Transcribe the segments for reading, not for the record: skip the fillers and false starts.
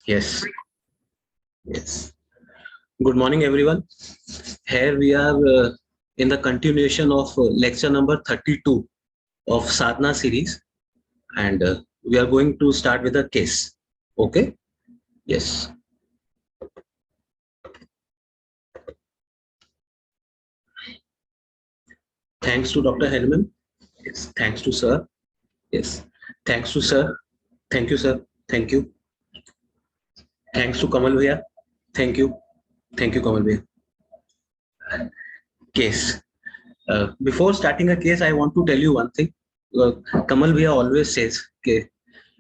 Yes, yes. Good morning, everyone. Here we are in the continuation of lecture number 32 of Sadhna series, and we are going to start with a case. Okay? Yes. Thanks to Dr. Hellman. Yes. Thanks to sir. Yes. Thanks to sir. Thank you, sir. Thank you. Thanks to Kamal Bhaiya. Thank you. Thank you, Kamal Bhaiya. Case. Before starting a case, I want to tell you one thing. Kamal Bhaiya always says, okay,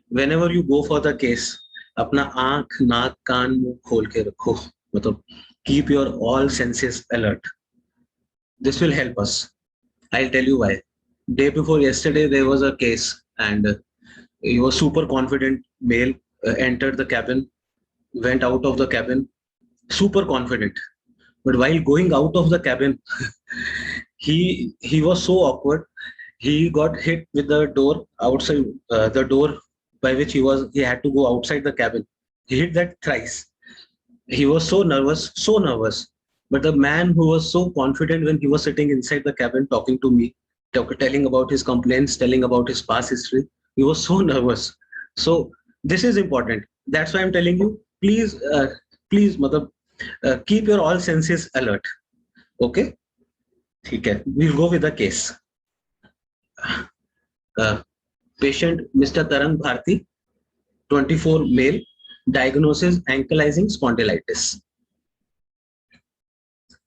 whenever you go for the case, अपना आंख नाक कान मुंह खोल के रखो, मतलब keep your all senses alert. This will help us. I'll tell you why. Day before yesterday, there was a case, and he was super confident male, entered the cabin, went out of the cabin, super confident. But while going out of the cabin, he was so awkward. He got hit with the door outside, the door by which he had to go outside the cabin. He hit that thrice. He was so nervous, so nervous. But the man who was so confident when he was sitting inside the cabin talking to me, telling about his complaints, telling about his past history, he was so nervous. So this is important. That's why I'm telling you, please, mother, keep your all senses alert. Okay? Okay. We'll go with the case. Patient Mr. Tarang Bharti, 24 male, diagnosis ankylosing spondylitis.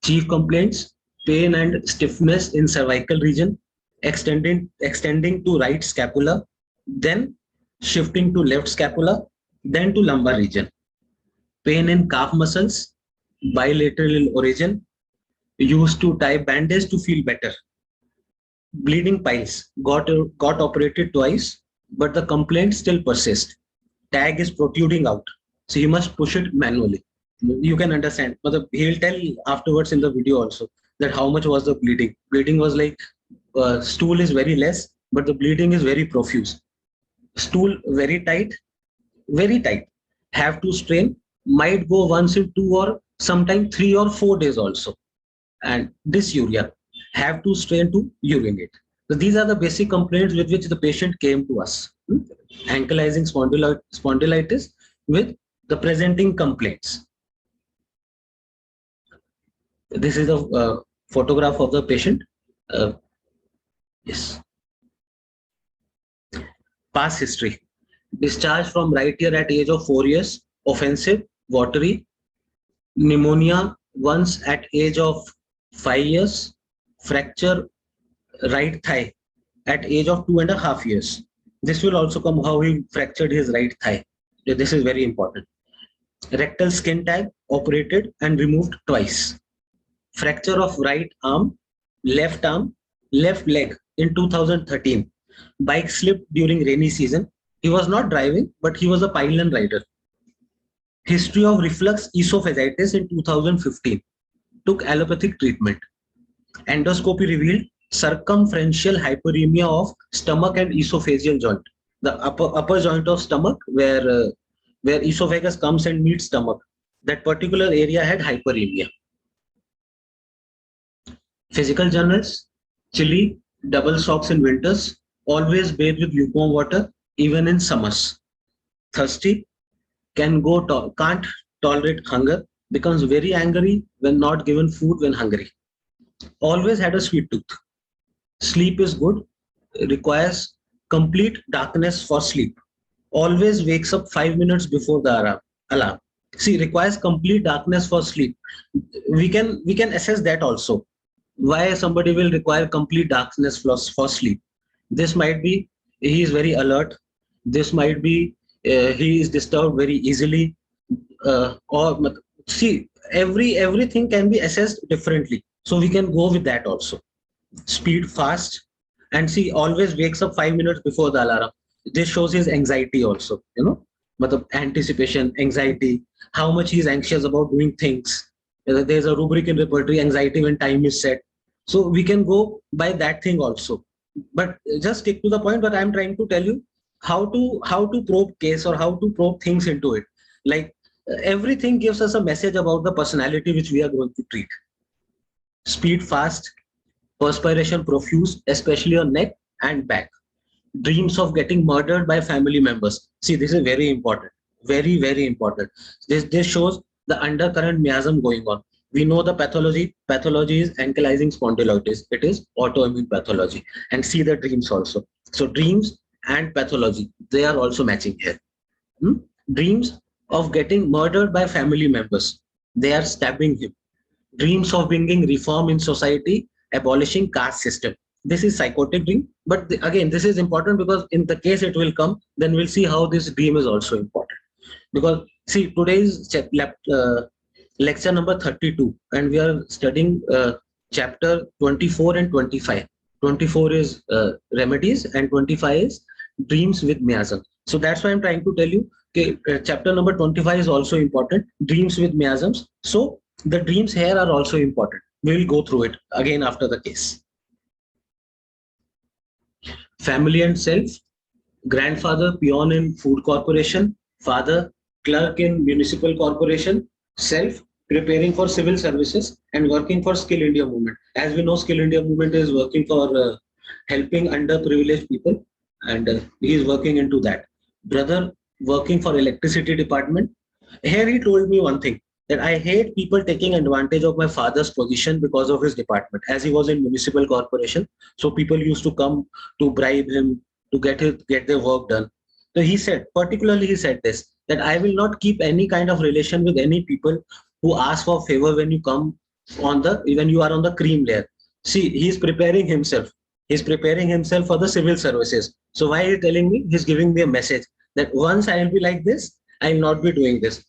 Chief complaints, pain and stiffness in cervical region, extending to right scapula, then shifting to left scapula, then to lumbar region. Pain in calf muscles, bilateral in origin, used to tie bandage to feel better. Bleeding piles, got operated twice, but the complaint still persists. Tag is protruding out, so you must push it manually. You can understand, but he'll tell afterwards in the video also that how much was the bleeding. Bleeding was like stool is very less, but the bleeding is very profuse. Stool very tight, very tight. Have to strain, might go once in 2 or sometimes 3 or 4 days also. And dysuria, have to strain to urinate. So these are the basic complaints with which the patient came to us. Ankylosing spondylitis with the presenting complaints. This is a photograph of the patient. Yes. Past history. Discharged from right ear at age of 4 years. Offensive, watery. Pneumonia once at age of 5 years. Fracture right thigh at age of 2.5 years. This will also come how he fractured his right thigh. This is very important. Rectal skin tag operated and removed twice. Fracture of right arm, left leg in 2013. Bike slipped during rainy season. He was not driving, but he was a pylon rider. History of reflux esophagitis in 2015. Took allopathic treatment. Endoscopy revealed circumferential hyperemia of stomach and esophageal joint. The upper joint of stomach where esophagus comes and meets stomach. That particular area had hyperemia. Physical journals, chilly, double socks in winters, always bathe with lukewarm water, even in summers. Thirsty, can't tolerate hunger, becomes very angry when not given food when hungry. Always had a sweet tooth. Sleep is good, requires complete darkness for sleep. Always wakes up 5 minutes before the alarm. See, requires complete darkness for sleep. We can assess that also. Why somebody will require complete darkness for sleep? This might be he is very alert. This might be he is disturbed very easily. Or see, everything can be assessed differently. So we can go with that also. Speed fast, and see always wakes up 5 minutes before the alarm. This shows his anxiety also, but the anticipation, anxiety, how much he's anxious about doing things. There's a rubric in repertory, anxiety when time is set. So we can go by that thing also. But just stick to the point. But I'm trying to tell you how to probe case or how to probe things into it. Like everything gives us a message about the personality which we are going to treat. Speed fast, perspiration profuse, especially on neck and back. Dreams of getting murdered by family members. See, this is very important. Very, very important. This shows the undercurrent miasm going on. We know the pathology. Pathology is ankylosing spondylitis. It is autoimmune pathology. And see the dreams also. So dreams and pathology, they are also matching here. Dreams of getting murdered by family members. They are stabbing him. Dreams of bringing reform in society, abolishing caste system. This is psychotic dream, but again, this is important because in the case it will come, then we'll see how this dream is also important. Because see, today's lecture number 32, and we are studying chapter 24 and 25. 24 is remedies, and 25 is dreams with miasm. So that's why I'm trying to tell you, okay, chapter number 25 is also important, dreams with miasms. So the dreams here are also important. We will go through it again after the case. Family and self. Grandfather, peon in food corporation. Father, clerk in municipal corporation. Self, preparing for civil services and working for Skill India movement. As we know, Skill India movement is working for helping underprivileged people, and he is working into that. Brother, working for electricity department. Here he told me one thing, that I hate people taking advantage of my father's position because of his department, as he was in municipal corporation. So people used to come to bribe him to get their work done. So he said, particularly he said this, that I will not keep any kind of relation with any people who ask for favor when you come on the, when you are on the cream layer. See, he's preparing himself. He's preparing himself for the civil services. So why is he telling me? He's giving me a message that once I will be like this, I will not be doing this.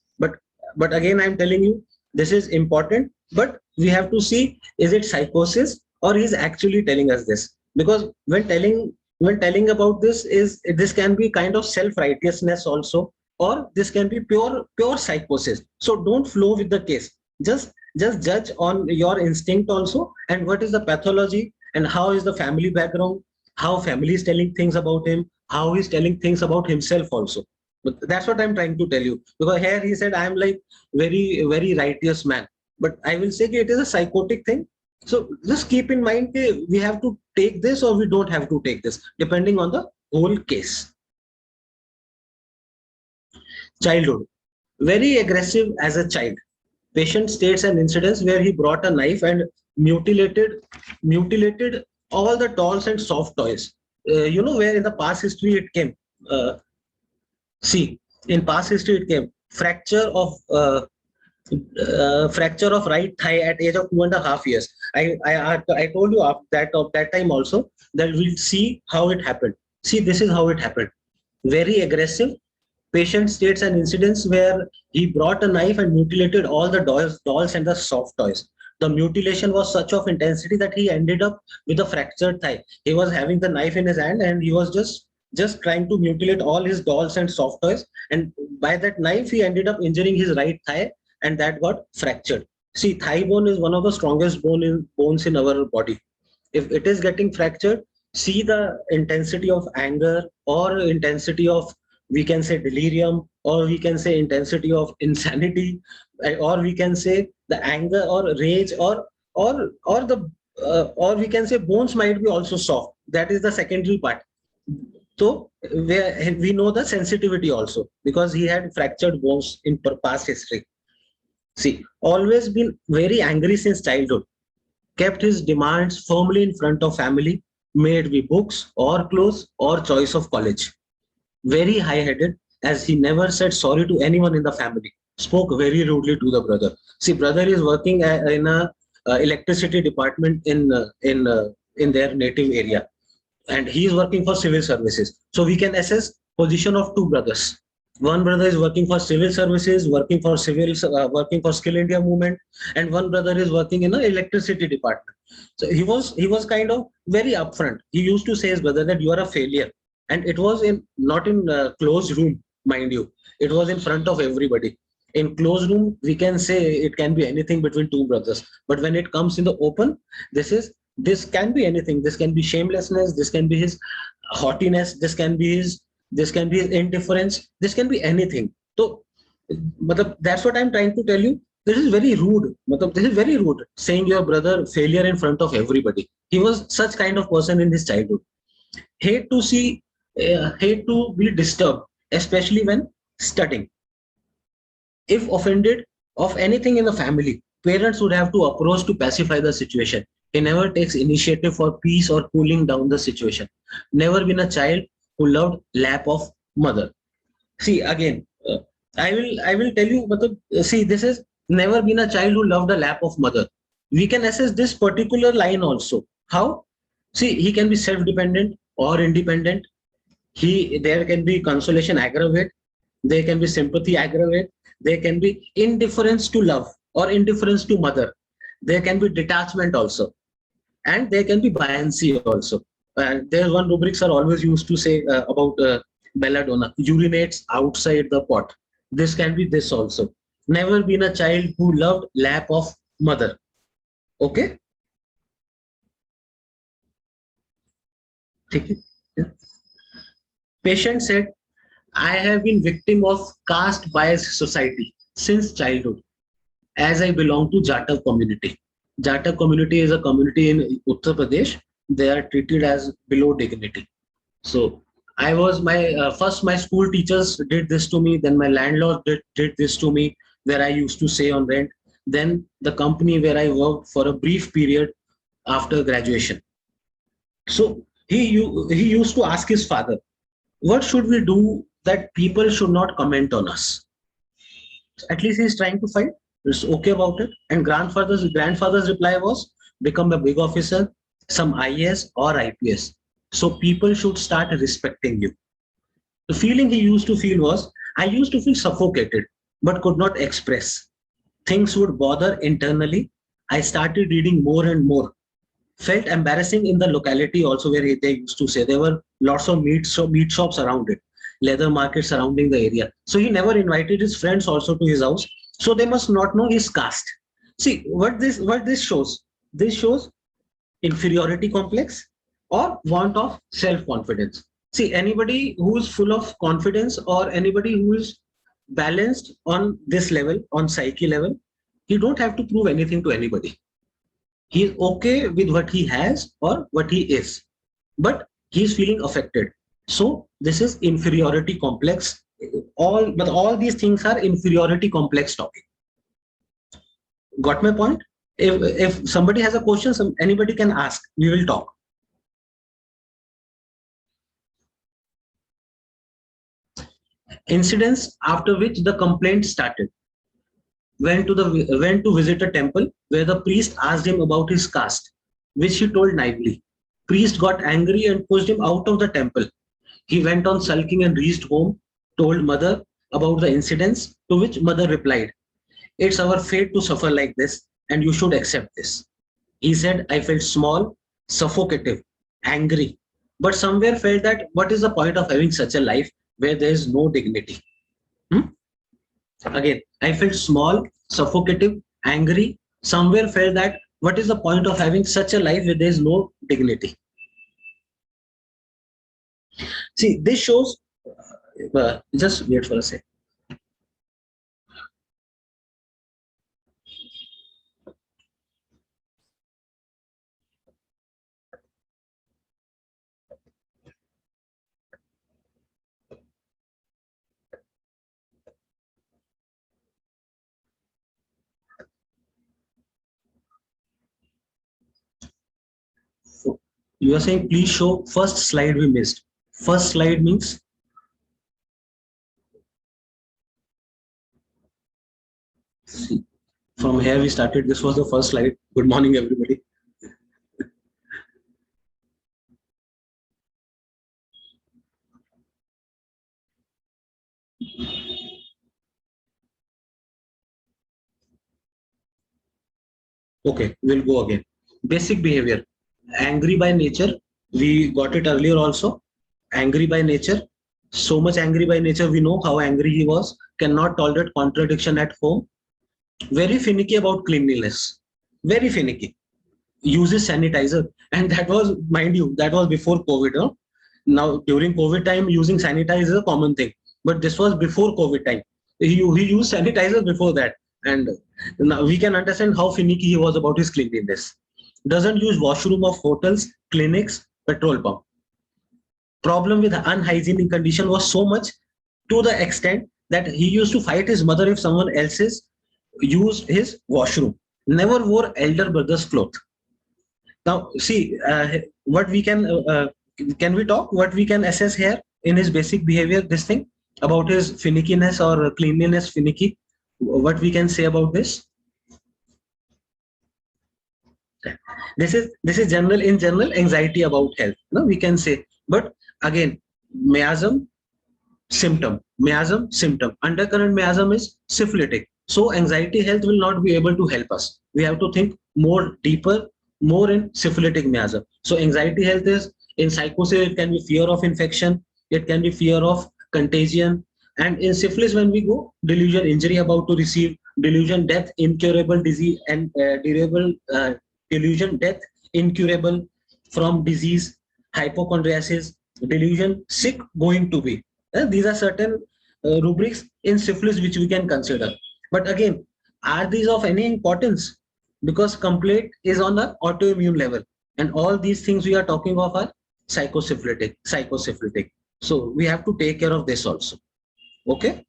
But again, I'm telling you, this is important, but we have to see, is it psychosis or he's actually telling us this? Because when telling about this, is this can be kind of self-righteousness also, or this can be pure psychosis. So don't flow with the case. Just judge on your instinct also, and what is the pathology, and how is the family background, how family is telling things about him, how he's telling things about himself also. But that's what I'm trying to tell you. Because here he said I'm like very, very righteous man. But I will say it is a psychotic thing. So just keep in mind we have to take this or we don't have to take this, depending on the whole case. Childhood. Very aggressive as a child. Patient states an incident where he brought a knife and mutilated all the dolls and soft toys. You know where in the past history it came. See, in past history it came fracture of right thigh at age of 2.5 years. I told you after that of that time also that we'll see how it happened. See, this is how it happened. Very aggressive. Patient states an incident where he brought a knife and mutilated all the dolls and the soft toys. The mutilation was such of intensity that he ended up with a fractured thigh. He was having the knife in his hand and he was just trying to mutilate all his dolls and soft toys, and by that knife he ended up injuring his right thigh, and that got fractured. See, thigh bone is one of the strongest bones in our body. If it is getting fractured, see the intensity of anger, or intensity of, we can say, delirium, or we can say intensity of insanity, or we can say the anger or rage, or we can say bones might be also soft. That is the secondary part. So we know the sensitivity also, because he had fractured bones in past history. See, always been very angry since childhood, kept his demands firmly in front of family, made me books or clothes or choice of college. Very high-headed, as he never said sorry to anyone in the family, spoke very rudely to the brother. See, brother is working in a electricity department in their native area, and he is working for civil services. So we can assess position of two brothers. One brother is working for civil services, working for Skill India movement, and one brother is working in the electricity department. So he was kind of very upfront. He used to say his brother that you are a failure, and it was not in closed room, mind you. It was in front of everybody. In closed room, we can say it can be anything between two brothers, but when it comes in the open, this can be anything. This can be shamelessness, this can be his haughtiness, this can be his indifference, this can be anything. So That's what I'm trying to tell you. This is very rude. This is very rude. Saying your brother failure in front of everybody. He was such kind of person in his childhood. Hate to see, hate to be disturbed, especially when studying. If offended of anything in the family, parents would have to approach to pacify the situation. He never takes initiative for peace or cooling down the situation. Never been a child who loved lap of mother. See again, I will tell you, see, this is never been a child who loved a lap of mother. We can assess this particular line also. How? See, he can be self-dependent or independent. There can be consolation aggravate, there can be sympathy aggravate, there can be indifference to love or indifference to mother, there can be detachment also, and there can be buoyancy also. There's one rubrics are always used to say about belladonna urinates outside the pot. This can be this also. Never been a child who loved lap of mother. Okay. Patient said, I have been victim of caste bias society since childhood, as I belong to Jatav community. Jatav community is a community in Uttar Pradesh. They are treated as below dignity. So I was my school teachers did this to me. Then my landlord did this to me, where I used to stay on rent. Then the company where I worked for a brief period after graduation. So he used to ask his father, what should we do that people should not comment on us? At least he's trying to fight. It's okay about it. And grandfather's reply was, become a big officer, some IAS or IPS. So people should start respecting you. The feeling he used to feel was, I used to feel suffocated, but could not express. Things would bother internally. I started reading more and more. Felt embarrassing in the locality also, where they used to say there were lots of meat shops around it, leather markets surrounding the area. So he never invited his friends also to his house. So they must not know his caste. See what this shows. This shows inferiority complex or want of self-confidence. See, anybody who is full of confidence or anybody who is balanced on this level, on psyche level, he don't have to prove anything to anybody. He is okay with what he has or what he is, but he is feeling affected. So this is inferiority complex. All these things are inferiority complex topic. Got my point? If somebody has a question, anybody can ask. We will talk. Incidents after which the complaint started. Went to visit a temple where the priest asked him about his caste, which he told naively. Priest got angry and pushed him out of the temple. He went on sulking and reached home, told mother about the incidents, to which mother replied, it's our fate to suffer like this, and you should accept this. He said, I felt small, suffocative, angry, but somewhere felt that what is the point of having such a life where there is no dignity? Hmm? Again, I felt small, suffocative, angry, somewhere felt that what is the point of having such a life where there is no dignity? See, this shows, just wait for a sec. So you are saying, please show first slide we missed. First slide means see, from here we started. This was the first slide. Good morning, everybody. Okay, we'll go again. Basic behavior. Angry by nature. We got it earlier also. Angry by nature. So much angry by nature. We know how angry he was. Cannot tolerate contradiction at home. Very finicky about cleanliness. Very finicky. Uses sanitizer. And that was, mind you, that was before COVID. Huh? Now, during COVID time, using sanitizer is a common thing. But this was before COVID time. he used sanitizer before that. And now we can understand how finicky he was about his cleanliness. Doesn't use washroom of hotels, clinics, petrol pump. Problem with unhygienic condition was so much, to the extent that he used to fight his mother if someone else's used his washroom. Never wore elder brother's clothes. Now, see, what we can we talk what we can assess here in his basic behavior, this thing about his finickiness or cleanliness, finicky. What we can say about this? This is general, in general, anxiety about health. No, we can say, but again, miasm symptom. Undercurrent miasm is syphilitic. So anxiety health will not be able to help us. We have to think more deeper, more in syphilitic miasm. So anxiety health is in psychosis, it can be fear of infection, it can be fear of contagion. And in syphilis, when we go, delusion, injury about to receive, delusion, death, incurable disease, and durable delusion, death, incurable from disease, hypochondriasis, delusion, sick, going to be. These are certain rubrics in syphilis which we can consider. But again, are these of any importance? Because complaint is on an autoimmune level, and all these things we are talking of are psychosyphilitic. So we have to take care of this also. Okay.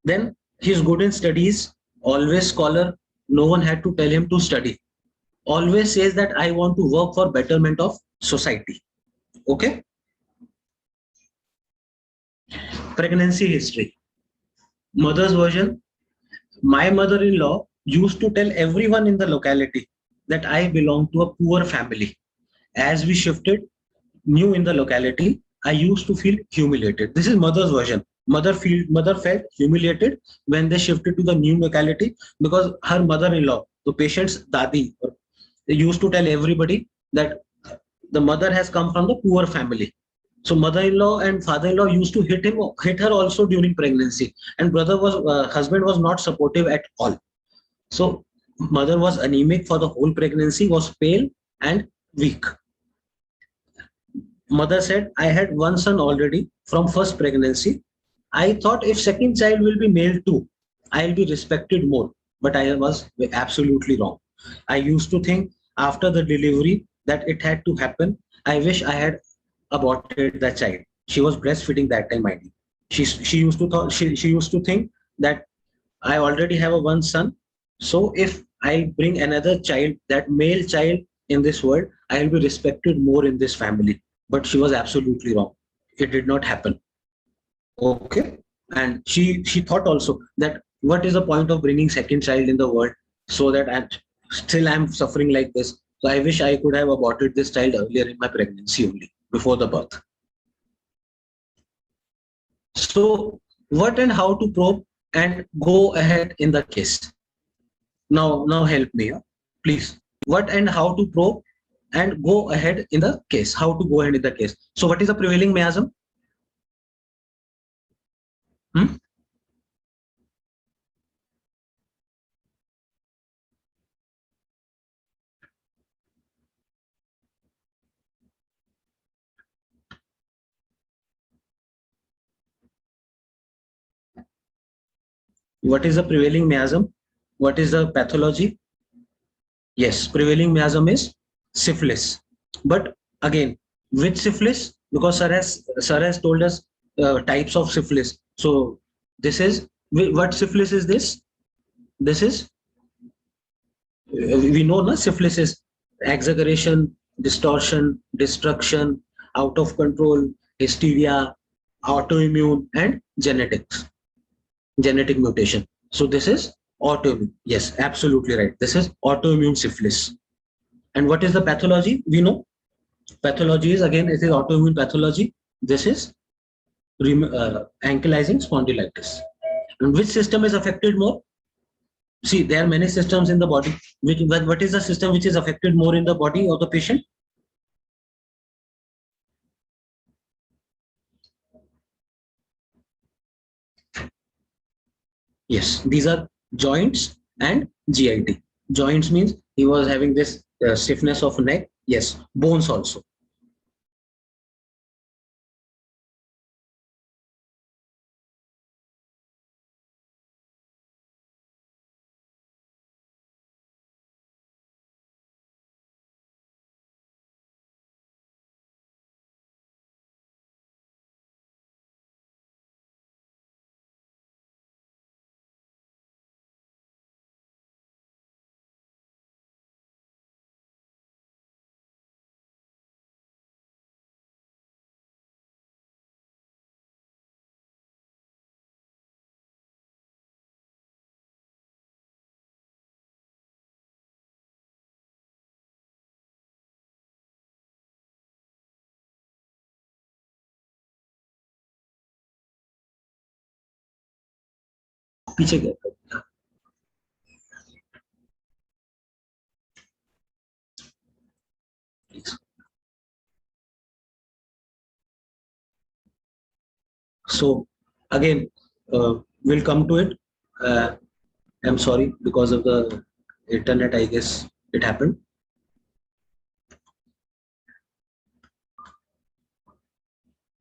Then he's good in studies, always scholar. No one had to tell him to study. Always says that I want to work for betterment of society. Okay. Pregnancy history. Mother's version. My mother-in-law used to tell everyone in the locality that I belong to a poor family. As we shifted new in the locality, I used to feel humiliated. This is mother's version. Mother felt humiliated when they shifted to the new locality because her mother-in-law, the patient's dadi, used to tell everybody that the mother has come from the poor family. So mother-in-law and father-in-law used to hit her also during pregnancy, and husband was not supportive at all. So mother was anemic for the whole pregnancy, was pale and weak. Mother said, I had one son already from first pregnancy. I thought if second child will be male too, I'll be respected more. But I was absolutely wrong. I used to think after the delivery that it had to happen. I wish I had aborted that child. She was breastfeeding that time, mind you. She used to think that I already have a one son. So if I bring another child, that male child in this world, I will be respected more in this family. But she was absolutely wrong. It did not happen. Okay. And she thought also that what is the point of bringing second child in the world so that I'm suffering like this. So I wish I could have aborted this child earlier in my pregnancy only, before the birth. So what and how to probe and go ahead in the case. Now help me, please. What and how to probe and go ahead in the case. How to go ahead in the case. So what is the prevailing miasm? Hmm? What is the prevailing miasm? What is the pathology? Yes, prevailing miasm is syphilis. But again, which syphilis? Because sir has told us types of syphilis. So this is, what syphilis is this? This is, we know na, syphilis is exaggeration, distortion, destruction, out of control, hysteria, autoimmune, and genetic mutation. So this is autoimmune. Yes, absolutely right. This is autoimmune syphilis. And what is the pathology? We know pathology is, again, it is autoimmune pathology. This is ankylosing spondylitis. And which system is affected more? See, there are many systems in the body. What is the system which is affected more in the body of the patient? Yes, these are joints and GIT. Joints means he was having this stiffness of neck. Yes, bones also. पीछे गया. So again, we'll come to it. I'm sorry because of the internet. I guess it happened.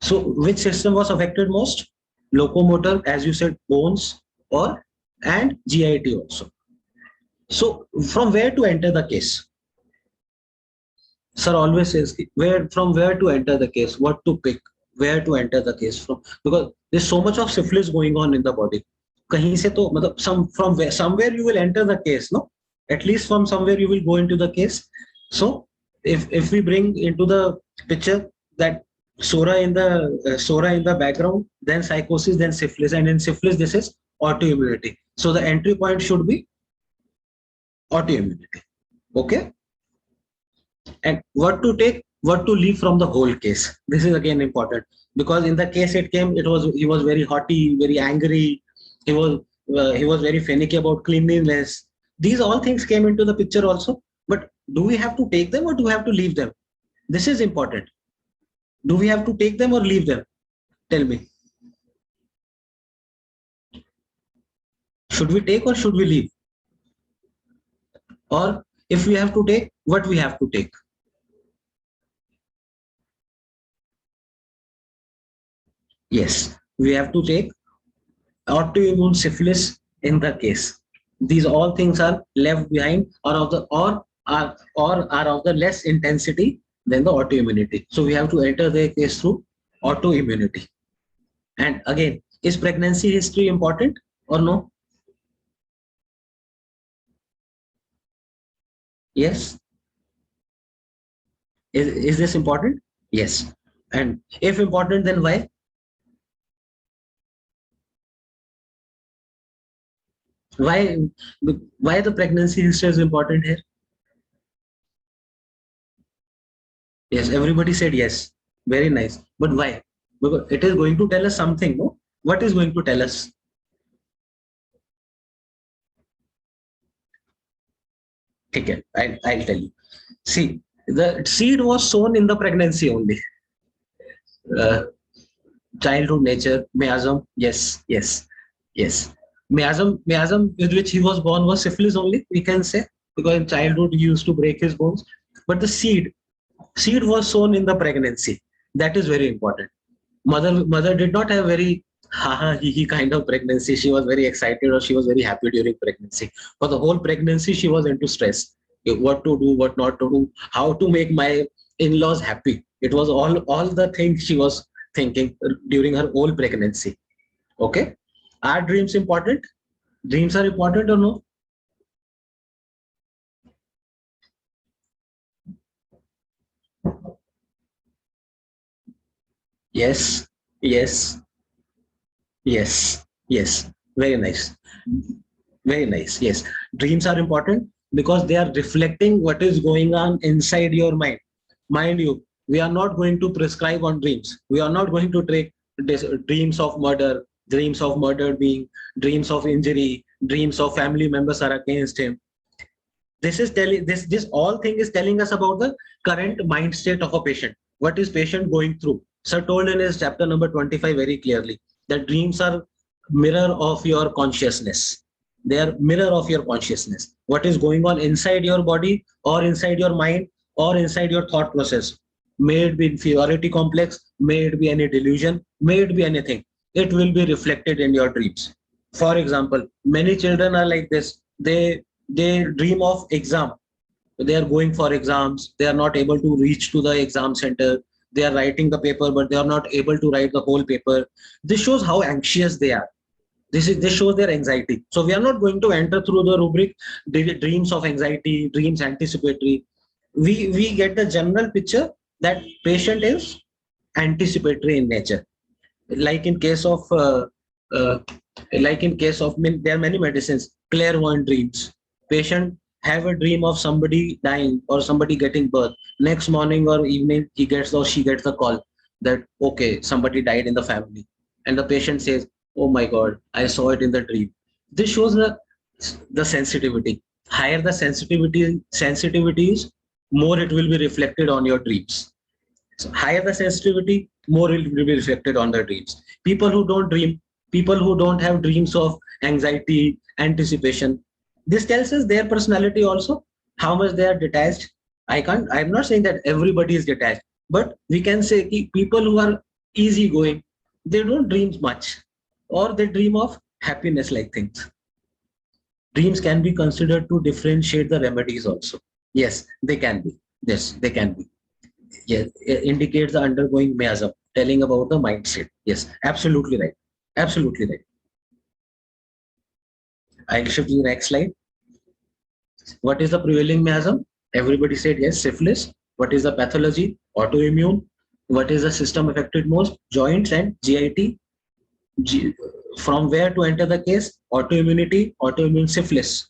So which system was affected most? Locomotor, as you said, bones, or and GIT also. So from where to enter the case? Sir always says where from where to enter the case, what to pick, where to enter the case from, because there's so much of syphilis going on in the body. कहीं से तो मतलब from where somewhere you will enter the case, no? At least from somewhere you will go into the case. So if we bring into the picture that Sora in the background, then psychosis, then syphilis, and in syphilis this is autoimmunity. So the entry point should be autoimmunity. Okay. And what to take, what to leave from the whole case. This is again important because in the case it came, he was very haughty, very angry. He was very finicky about cleanliness. These all things came into the picture also. But do we have to take them or do we have to leave them? This is important. Do we have to take them or leave them? Tell me. Should we take or should we leave? Or if we have to take, what we have to take? Yes, we have to take autoimmune syphilis in the case. These all things are left behind or are of the less intensity than the autoimmunity. So we have to enter the case through autoimmunity. And again, is pregnancy history important or no? Yes. Is this important? Yes. And if important, then why? Why why the pregnancy history is important here? Yes, everybody said yes. Very nice. But why? Because it is going to tell us something, no? What is going to tell us? Okay, I'll tell you. See, the seed was sown in the pregnancy only. Uh, Childhood nature, miasm, yes, yes, yes. Miasm with which he was born was syphilis only, we can say, because in childhood he used to break his bones. But the seed was sown in the pregnancy. That is very important. Mother did not have very ha ha he he kind of pregnancy. She was very excited or she was very happy during pregnancy. For the whole pregnancy, she was into stress. What to do, what not to do, how to make my in-laws happy. It was all the things she was thinking during her whole pregnancy. Okay. Are dreams important? Dreams are important or no? Yes. Yes. Yes. Yes. Very nice. Very nice. Yes. Dreams are important because they are reflecting what is going on inside your mind. Mind you, we are not going to prescribe on dreams. We are not going to take dreams of murder, dreams of murdered being, dreams of injury, dreams of family members are against him. This is telling this all thing is telling us about the current mind state of a patient. What is patient going through? Sir told in his chapter number 25 very clearly that dreams are mirror of your consciousness. They are mirror of your consciousness. What is going on inside your body or inside your mind or inside your thought process? May it be inferiority complex, may it be any delusion, may it be anything. It will be reflected in your dreams. For example, many children are like this. They dream of exam. They are going for exams. They are not able to reach to the exam center. They are writing the paper, but they are not able to write the whole paper. This shows how anxious they are. This shows their anxiety. So we are not going to enter through the rubric dreams of anxiety, dreams anticipatory. We get the general picture that patient is anticipatory in nature. Like in case of uh, there are many medicines, clairvoyant dreams. Patient have a dream of somebody dying or somebody getting birth. Next morning or evening, he gets or she gets the call that okay, somebody died in the family, and the patient says, "Oh my God, I saw it in the dream." This shows the sensitivity. Higher the sensitivity is, more it will be reflected on your dreams. So higher the sensitivity, more it will be reflected on the dreams. People who don't dream, people who don't have dreams of anxiety, anticipation, this tells us their personality also, how much they are detached. I'm not saying that everybody is detached, but we can say people who are easygoing, they don't dream much, or they dream of happiness like things. Dreams can be considered to differentiate the remedies also. Yes, they can be. Yes, they can be. Yes, it indicates the undergoing miasm, telling about the mindset. Yes, absolutely right. Absolutely right. I'll shift to the next slide. What is the prevailing miasm? Everybody said yes, syphilis. What is the pathology? Autoimmune. What is the system affected most? Joints and GIT. From where to enter the case? Autoimmunity, autoimmune syphilis.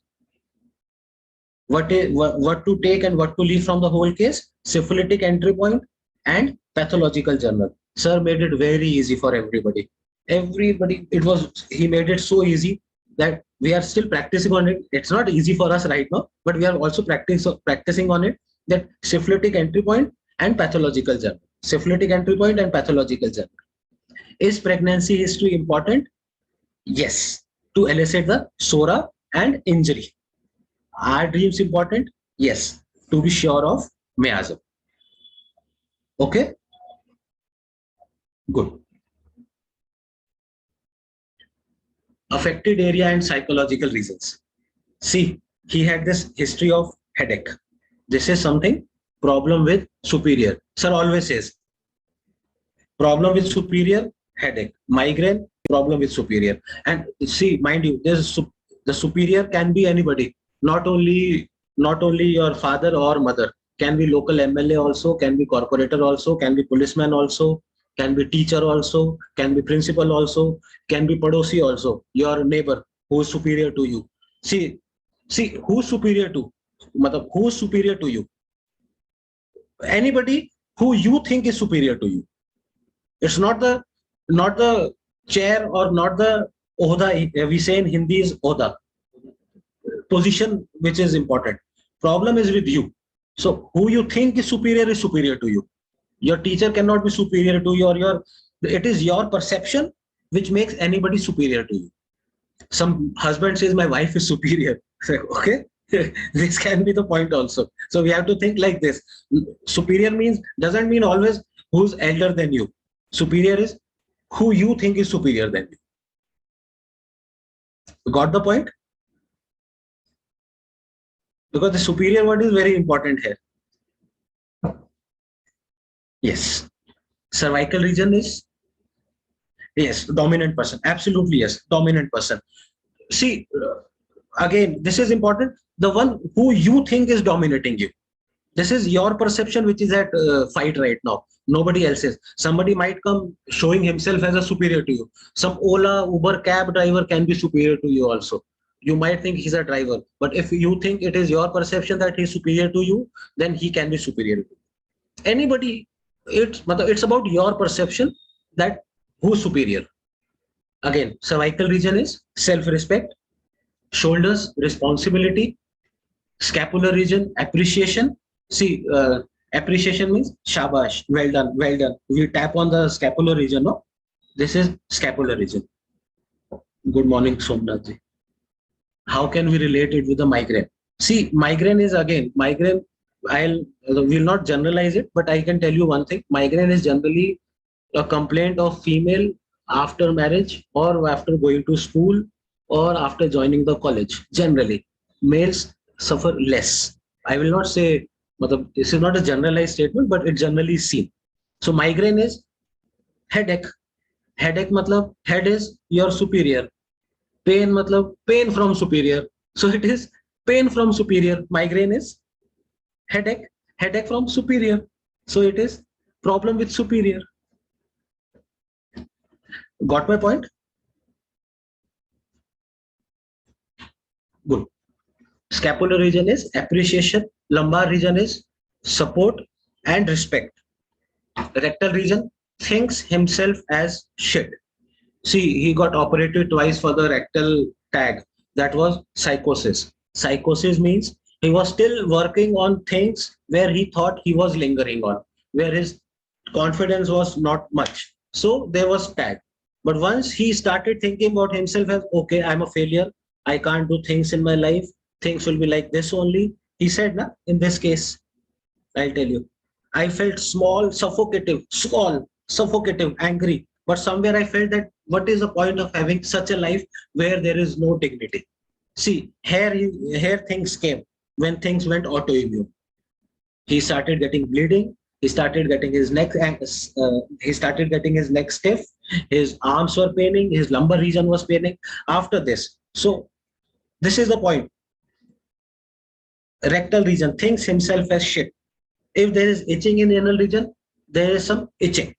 What to take and what to leave from the whole case? Syphilitic entry point and pathological journal. Sir made it very easy for everybody. He made it so easy that we are still practicing on it. It's not easy for us right now, but we are also practicing on it, that syphilitic entry point and pathological journal. Syphilitic entry point and pathological journal. Is pregnancy history important? Yes, to elicit the SORA and injury. Are dreams important? Yes, to be sure of miasm. Okay, good. Affected area and psychological reasons. See, he had this history of headache. This is something, problem with superior. Sir always says, problem with superior, headache. Migraine, problem with superior. And see, mind you, the superior can be anybody, not only your father or mother. Can be local MLA also, can be corporator also, can be policeman also, can be teacher also, can be principal also, can be padosi also, your neighbor who is superior to you. See who's superior to, who's superior to you? Anybody who you think is superior to you. It's not the chair or not the ohda. We say in Hindi is ohda, position, which is important. Problem is with you. So who you think is superior to you. Your teacher cannot be superior to you, or it is your perception which makes anybody superior to you. Some husband says my wife is superior. Okay, this can be the point also. So we have to think like this. Superior doesn't mean always who's elder than you. Superior is who you think is superior than you. Got the point? Because the superior word is very important here. Yes. Cervical region is, yes, dominant person. Absolutely yes, dominant person. See, again, this is important. The one who you think is dominating you. This is your perception which is at fight right now. Nobody else is. Somebody might come showing himself as a superior to you. Some Ola, Uber cab driver can be superior to you also. You might think he's a driver, but if you think it is your perception that he's superior to you, then he can be superior to you. Anybody, it's about your perception that who's superior. Again, cervical region is self-respect, shoulders, responsibility, scapular region, appreciation. See, appreciation means shabash, well done, well done. We tap on the scapular region, no? This is scapular region. Good morning, Somnath ji. How can we relate it with the migraine? See, migraine is, again, migraine, will not generalize it, but I can tell you one thing. Migraine is generally a complaint of female after marriage, or after going to school, or after joining the college. Generally, males suffer less. I will not say, this is not a generalized statement, but it generally is seen. So migraine is headache. Headache matlab, head is your superior. Pain matlab, pain from superior. So it is pain from superior. Migraine is headache, headache from superior. So it is problem with superior. Got my point? Good. Scapular region is appreciation, lumbar region is support and respect. Rectal region thinks himself as shit. See, he got operated twice for the rectal tag. That was psychosis. Psychosis means he was still working on things where he thought he was lingering on, where his confidence was not much. So there was tag. But once he started thinking about himself as, okay, I'm a failure, I can't do things in my life, things will be like this only. He said, nah, in this case, I'll tell you. I felt small, suffocative, angry. But somewhere I felt that what is the point of having such a life where there is no dignity? See, here things came when things went autoimmune. He started getting bleeding. He started getting his he started getting his neck stiff. His arms were paining. His lumbar region was paining. After this, so this is the point. Rectal region thinks himself as shit. If there is itching in anal region, there is some itching.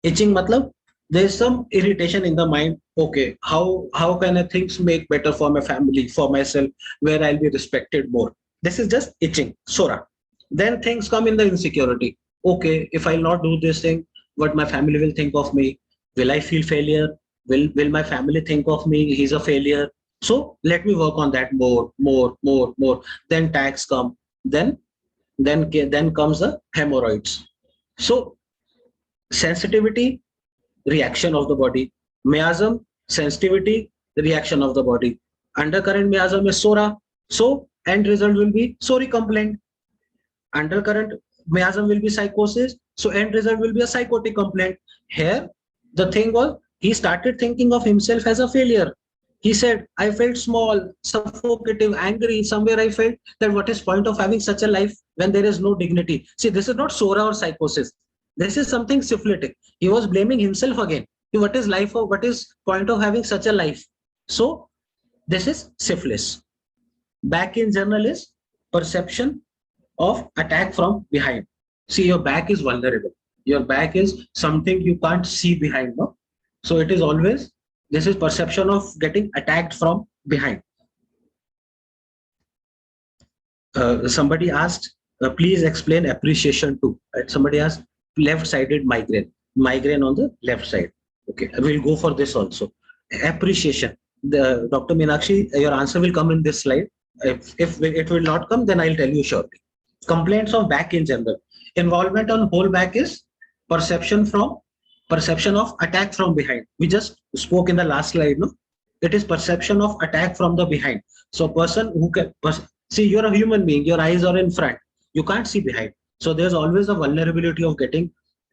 Itching matlab there is some irritation in the mind. Okay, how can I things make better for my family, for myself, where I'll be respected more. This is just itching, sora. Then things come in the insecurity. Okay, if I'll not do this thing, what my family will think of me? Will I feel failure? Will my family think of me? He's a failure. So let me work on that more. Then tags come. Then comes the hemorrhoids. So sensitivity, reaction of the body. Miasm, sensitivity, reaction of the body. Undercurrent miasm is sora. So end result will be sorry complaint. Undercurrent miasm will be psychosis. So end result will be a psychotic complaint. Here, the thing was he started thinking of himself as a failure. He said, I felt small, suffocative, angry. Somewhere I felt that what is point of having such a life when there is no dignity? See, this is not sora or psychosis. This is something syphilitic. He was blaming himself again. What is life or what is point of having such a life? So this is syphilis. Back in general is perception of attack from behind. See, your back is vulnerable. Your back is something you can't see behind. No? So it is always, this is perception of getting attacked from behind. Somebody asked, please explain appreciation too. Right? Somebody asked, left-sided migraine on the left side. Okay, we'll go for this also. Appreciation. Dr. Meenakshi, your answer will come in this slide. If it will not come, then I'll tell you shortly. Complaints of back in general. Involvement on whole back is perception of attack from behind. We just spoke in the last slide, no? It is perception of attack from the behind. So person who can see, you're a human being, your eyes are in front, you can't see behind. So there's always a vulnerability of getting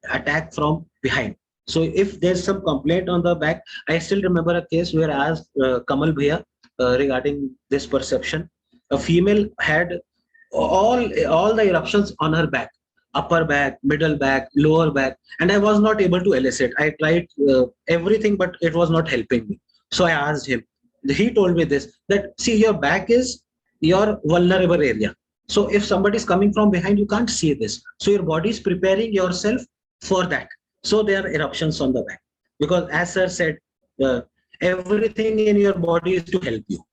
attacked from behind. So if there's some complaint on the back, I still remember a case where I asked Kamal Bhaiya regarding this perception. A female had all the eruptions on her back, upper back, middle back, lower back, and I was not able to elicit. I tried everything, but it was not helping me. So I asked him. He told me this, that see, your back is your vulnerable area. So if somebody is coming from behind, you can't see this. So your body is preparing yourself for that. So there are eruptions on the back. Because as sir said, everything in your body is to help you.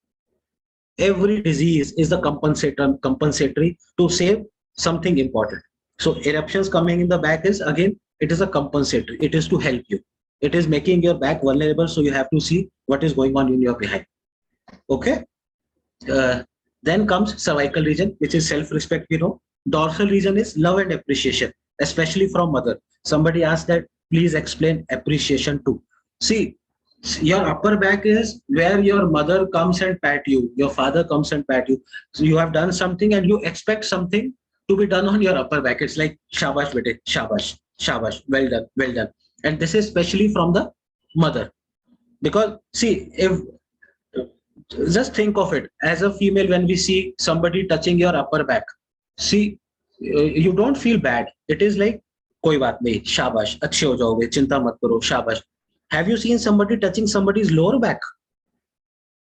Every disease is the compensatory to save something important. So eruptions coming in the back is, again, it is a compensatory. It is to help you. It is making your back vulnerable, so you have to see what is going on in your behind. Okay. Then comes cervical region, which is self-respect. Dorsal region is love and appreciation, especially from mother. Somebody asked that, please explain appreciation too. See, your upper back is where your mother comes and pat you, your father comes and pat you. So you have done something and you expect something to be done on your upper back. It's like shabash bete, shabash, well done. And this is especially from the mother. Because see, if just think of it as a female, when we see somebody touching your upper back, see, you don't feel bad. It is like, koi baat nahi, shabash, achhe ho jaoge, chinta mat karo, shabash. Have you seen somebody touching somebody's lower back?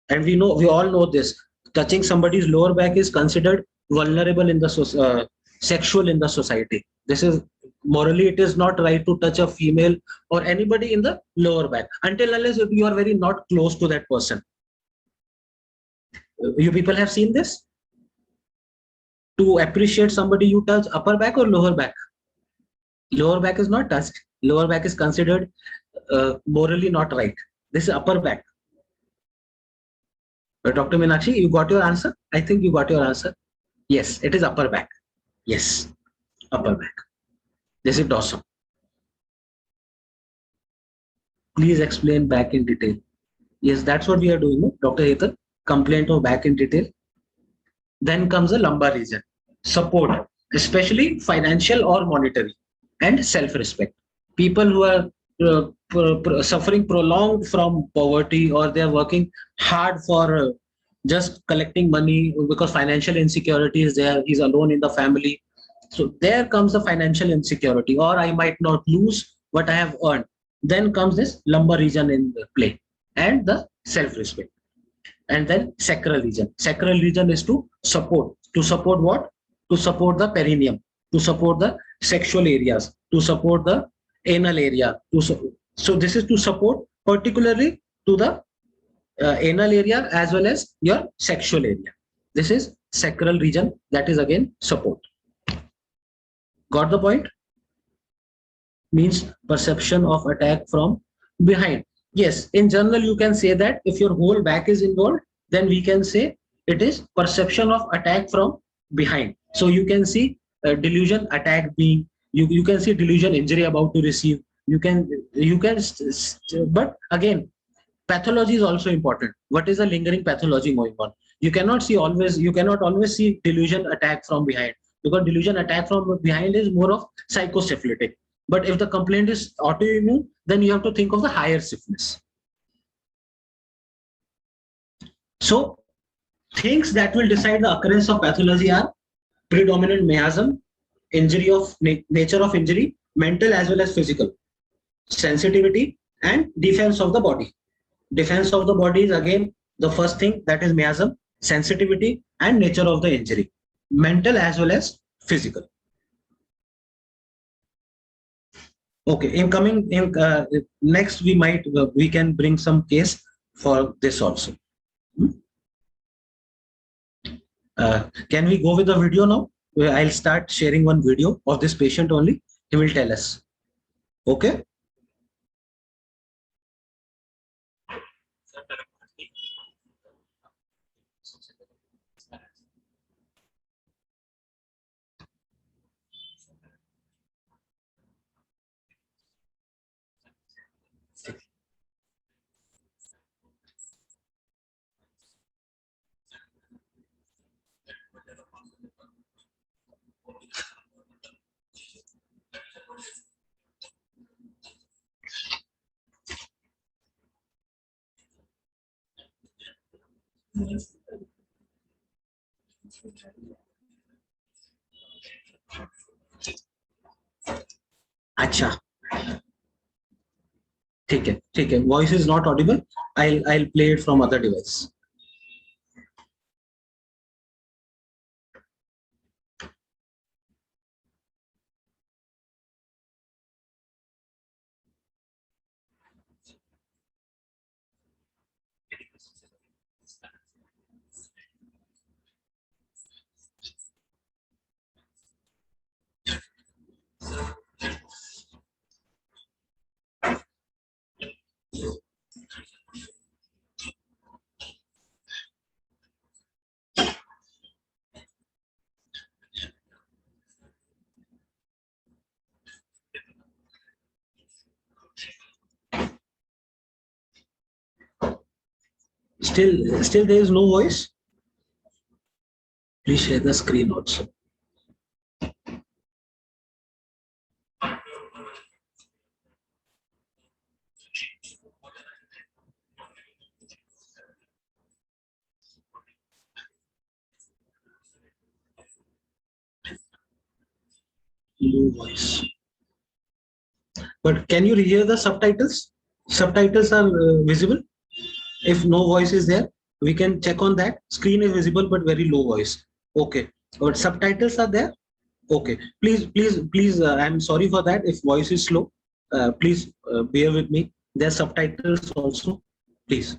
And we all know this. Touching somebody's lower back is considered vulnerable in the sexual in the society. This is morally, it is not right to touch a female or anybody in the lower back until unless you are very not close to that person. You people have seen this? To appreciate somebody, you touch upper back or lower back? Lower back is not touched. Lower back is considered morally not right. This is upper back. Dr. Meenakshi, you got your answer? I think you got your answer. Yes, it is upper back. Yes, upper back. This is dorsum. Please explain back in detail. Yes, that's what we are doing, no? Dr. Ethan. Complaint of back in detail. Then comes the lumbar region. Support, especially financial or monetary, and self-respect. People who are suffering prolonged from poverty, or they are working hard for just collecting money because financial insecurity is there. He's alone in the family. So there comes the financial insecurity, or I might not lose what I have earned. Then comes this lumbar region in the play, and the self-respect. And then sacral region. Sacral region is to support what? To support the perineum, to support the sexual areas, to support the anal area. So this is to support particularly to the anal area as well as your sexual area. This is sacral region, that is again support. Got the point? Means perception of attack from behind. Yes, in general, you can say that if your whole back is involved, then we can say it is perception of attack from behind. So you can see delusion attack being, you can see delusion injury about to receive. But again, pathology is also important. What is the lingering pathology going on? You cannot always see delusion attack from behind, because delusion attack from behind is more of psychosyphilitic. But if the complaint is autoimmune, then you have to think of the higher syphilis. So things that will decide the occurrence of pathology are predominant miasm, injury of nature of injury, mental as well as physical, sensitivity, and defense of the body. Defense of the body is again the first thing, that is miasm, sensitivity, and nature of the injury, mental as well as physical. Okay, in coming in next we can bring some case for this also. Can we go with the video now? I'll start sharing one video of this patient only. He will tell us. Okay. अच्छा, ठीक है, voice is not audible. I'll play it from other device. Still there is no voice. Please share the screen also. No voice. But can you hear the subtitles? Subtitles are visible. If no voice is there, we can check on that. Screen is visible but very low voice. Okay. But subtitles are there. Okay. Please. I'm sorry for that. If voice is slow, please bear with me. There are subtitles also. Please.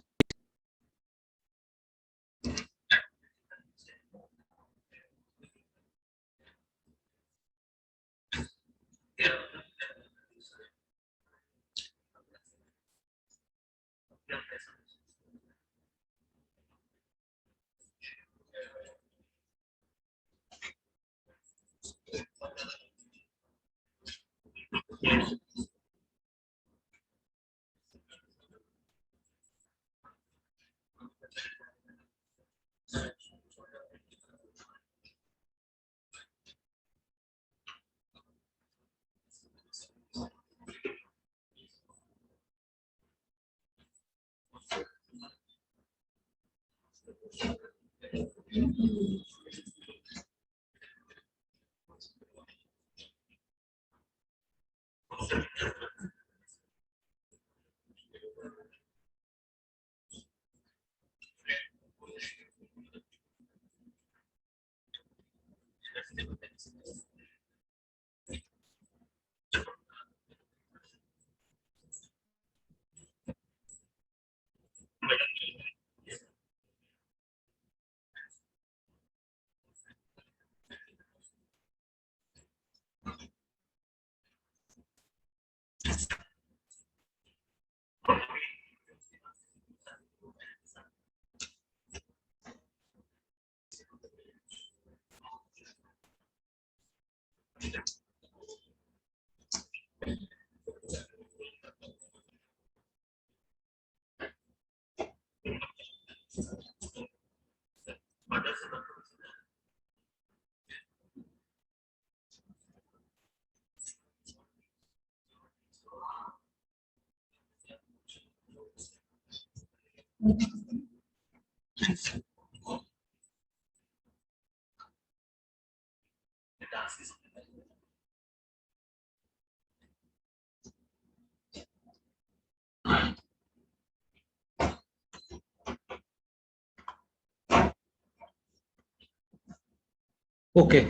Okay,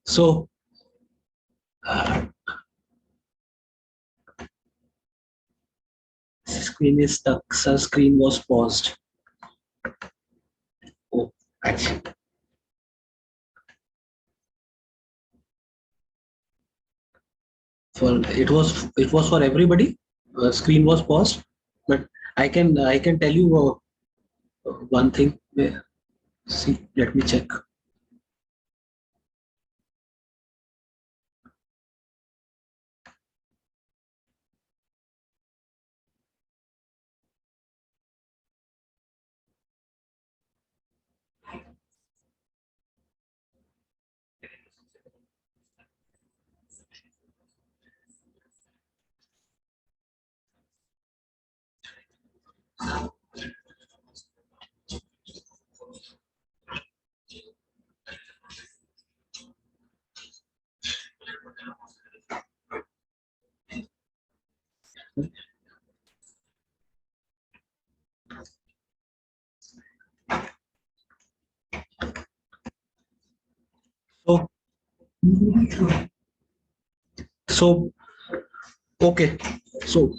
so screen is stuck. Sir, screen was paused. Oh, actually. For it was for everybody. Screen was paused, but I can tell you one thing. See, let me check. So, so okay. So,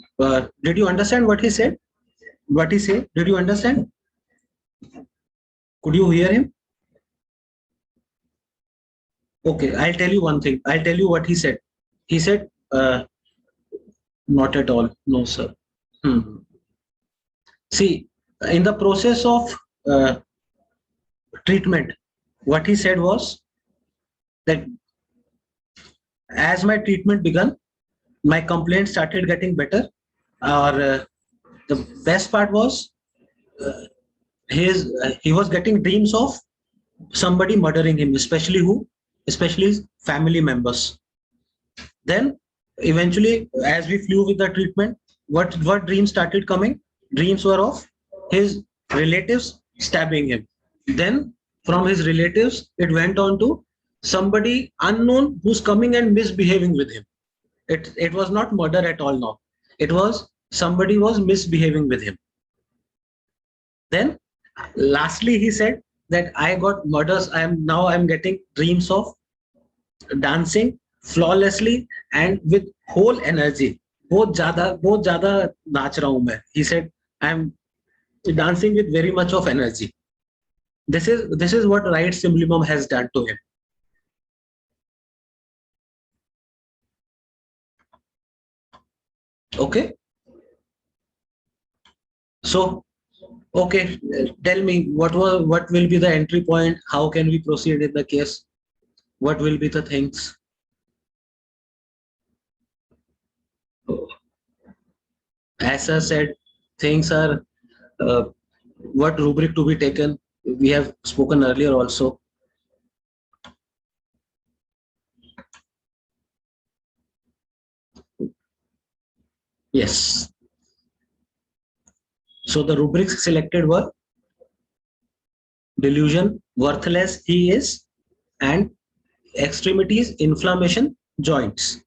did you understand what he said? What he said? Did you understand? Could you hear him? Okay, I'll tell you one thing. I'll tell you what he said. He said, not at all. No, sir. Hmm. See, in the process of uh, treatment, what he said was that as my treatment began, my complaints started getting better. Or the best part was he was getting dreams of somebody murdering him, especially his family members. Then eventually, as we flew with the treatment, what dreams started coming? Dreams were of his relatives stabbing him. Then from his relatives, it went on to somebody unknown who's coming and misbehaving with him. It was not murder at all now. It was somebody was misbehaving with him. Then lastly, he said that I got murders. I'm getting dreams of dancing flawlessly and with whole energy. बहुत ज्यादा नाच रहा हूं मैं. He said I'm dancing with very much of energy. This is what right symbolium has done to him. Okay, so okay, tell me what will be the entry point? How can we proceed in the case? What will be the things? As I said, things are what rubric to be taken. We have spoken earlier also. Yes. So the rubrics selected were delusion, worthless he is, and extremities, inflammation, joints.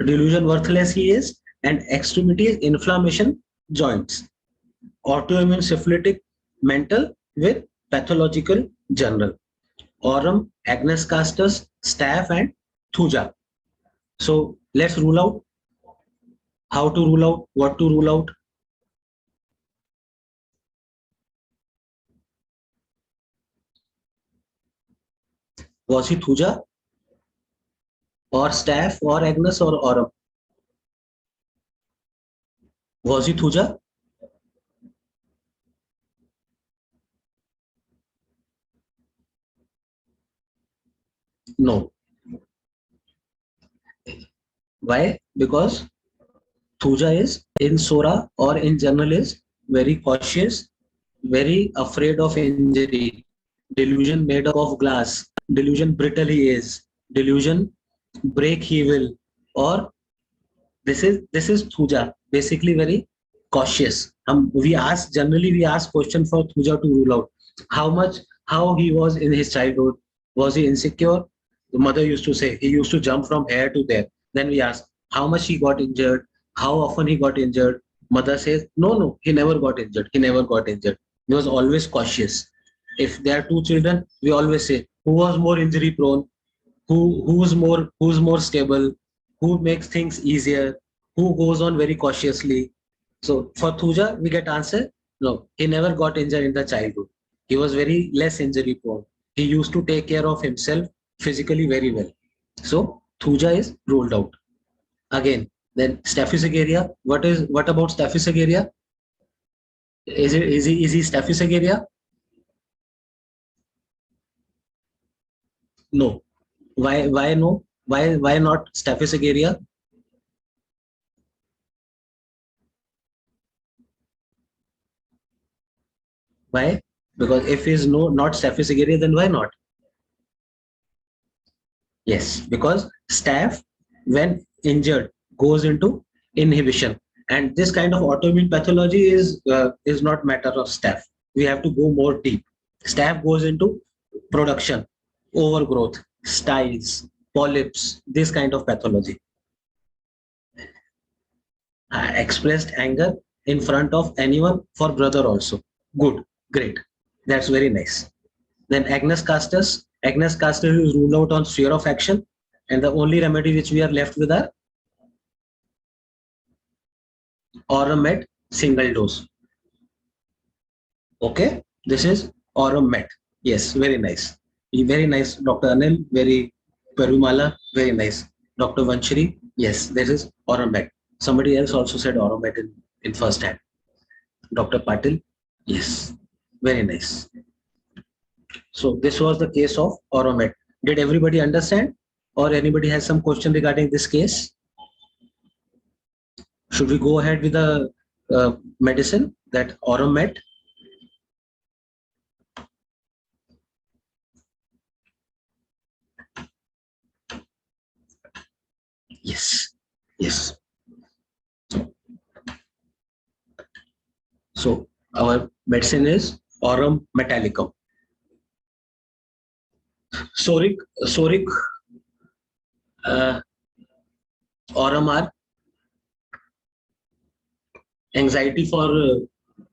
delusion worthless he is, and extremity is inflammation joints. Autoimmune syphilitic mental with pathological general. Aurum, Agnes castus, staph, and thuja. So let's rule out how to rule out, what to rule out. Was he thuja or staph or Agnes or aurum? Was he thuja? No. Why? Because thuja is in Sora or in general is very cautious, very afraid of injury. Delusion made up of glass. Delusion brittle he is. Delusion break he will. Or this is thuja. Basically very cautious. We ask question for thuja to rule out how he was in his childhood. Was he insecure? The mother used to say he used to jump from here to there. Then we ask how much he got injured, how often he got injured. Mother says no, he never got injured. He never got injured. He was always cautious. If there are two children, we always say who was more injury prone, who's more stable, who makes things easier, who goes on very cautiously. So for Thuja, we get answer no. He never got injured in the childhood. He was very less injury prone. He used to take care of himself physically very well. So Thuja is ruled out. Again, then Staphysic area. What about Staphysic area? Is he Staphysic area? No. Why no? Why not Staphysic area? Why? Because if is no not Staphysic area, then why not? Yes, because staph when injured goes into inhibition, and this kind of autoimmune pathology is not matter of staph. We have to go more deep. Staph goes into production, overgrowth, styles, polyps, this kind of pathology. Expressed anger in front of anyone for brother also. Good, great. That's very nice. Then Agnes castus is ruled out on sphere of action, and the only remedy which we are left with are Oromet single dose. Okay, this is Oromet. Yes, very nice. Very nice, Dr. Anil. Very Perumala. Very nice, Dr. Vanchiri. Yes, this is Oromet. Somebody else also said Oromet in first hand. Dr. Patil. Yes, very nice. So this was the case of Oromet. Did everybody understand, or anybody has some question regarding this case? Should we go ahead with the medicine that Oromet? Yes, yes. So our medicine is Aurum metallicum. Soric Aurum are anxiety for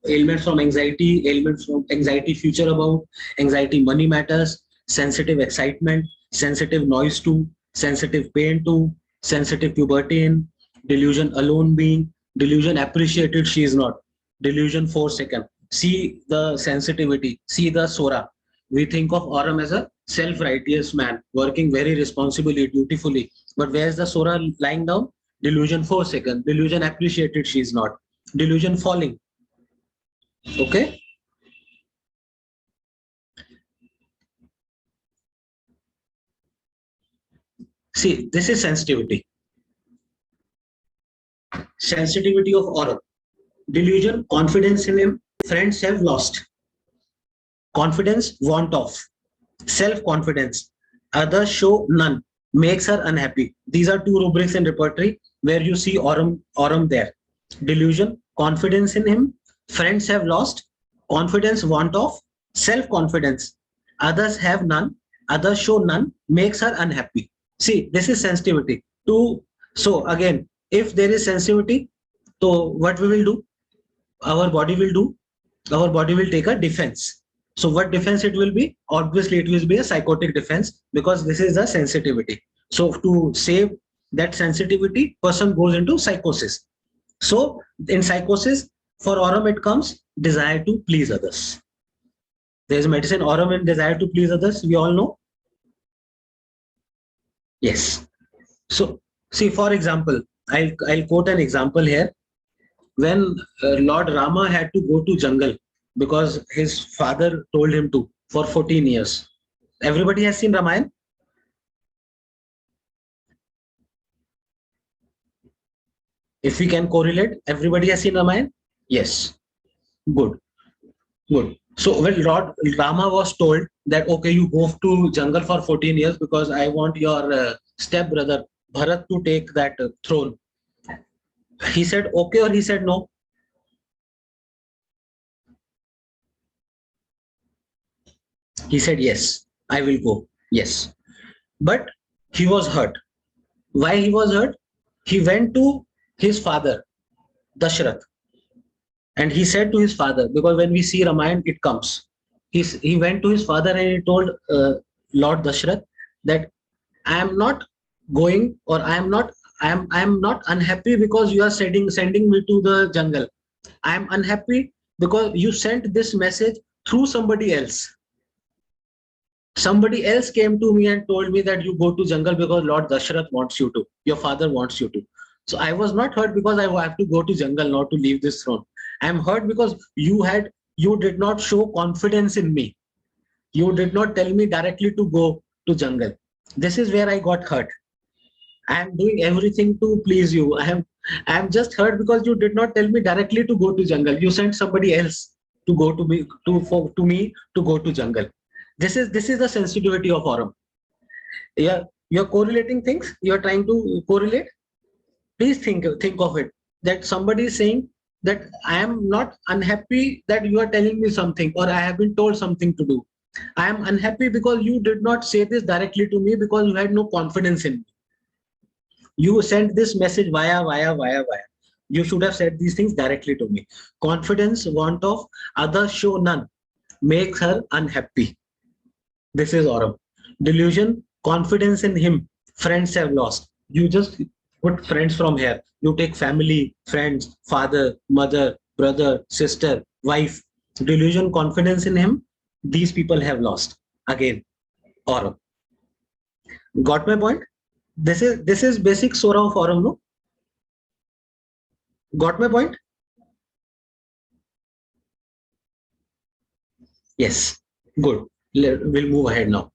ailments from anxiety, future about anxiety, money matters, sensitive excitement, sensitive noise to, sensitive pain to, sensitive puberty in, delusion alone being, delusion appreciated she is not, delusion 4 second. See the sensitivity, see the Sora. We think of Aurum as a self-righteous man, working very responsibly, dutifully. But where's the Sora lying down? Delusion 4 second, delusion appreciated she is not, delusion falling. Okay. See, this is sensitivity. Sensitivity of Aurum. Delusion, confidence in him, friends have lost. Confidence, want of. Self-confidence, others show none, makes her unhappy. These are two rubrics in repertory where you see Aurum there. Delusion, confidence in him, friends have lost, confidence, want of, self-confidence, others have none, others show none, makes her unhappy. See, this is sensitivity. So again, if there is sensitivity, so what we will do? Our body will do, our body will take a defense. So what defense it will be? Obviously it will be a psychotic defense, because this is a sensitivity. So to save that sensitivity, person goes into psychosis. So in psychosis, for aurum it comes desire to please others. There is medicine aurum and desire to please others, we all know. Yes. So see, for example, I'll quote an example here. When Lord Rama had to go to jungle because his father told him to for 14 years. Everybody has seen Ramayana? If we can correlate, everybody has seen Ramayana? Yes. Good. Good. So when Lord Rama was told that, okay, you go to jungle for 14 years because I want your step brother Bharat to take that throne. He said okay, or he said no? He said yes, I will go. Yes. But he was hurt. Why he was hurt? He went to his father, Dashrath, and he said to his father, because when we see Ramayana, it comes. He went to his father and he told Lord Dashrath that I am not going, or I am not unhappy because you are sending me to the jungle. I am unhappy because you sent this message through somebody else. Somebody else came to me and told me that you go to jungle because Lord Dashrath wants you to, your father wants you to. So I was not hurt because I have to go to jungle, not to leave this throne. I am hurt because you did not show confidence in me. You did not tell me directly to go to jungle. This is where I got hurt. I am doing everything to please you. I am just hurt because you did not tell me directly to go to jungle. You sent somebody else to go to me to me to go to jungle. This is the sensitivity of aurum. Yeah, you're correlating things. You're trying to correlate. Please think of it. That somebody is saying that I am not unhappy that you are telling me something, or I have been told something to do. I am unhappy because you did not say this directly to me because you had no confidence in me. You sent this message via. You should have said these things directly to me. Confidence, want of, others show none, makes her unhappy. This is aurum. Delusion, confidence in him, friends have lost. You just put friends from here. You take family, friends, father, mother, brother, sister, wife. Delusion, confidence in him, these people have lost. Again, aurum. Got my point? This is basic sora of aurum, no? Got my point? Yes. Good. We'll move ahead now.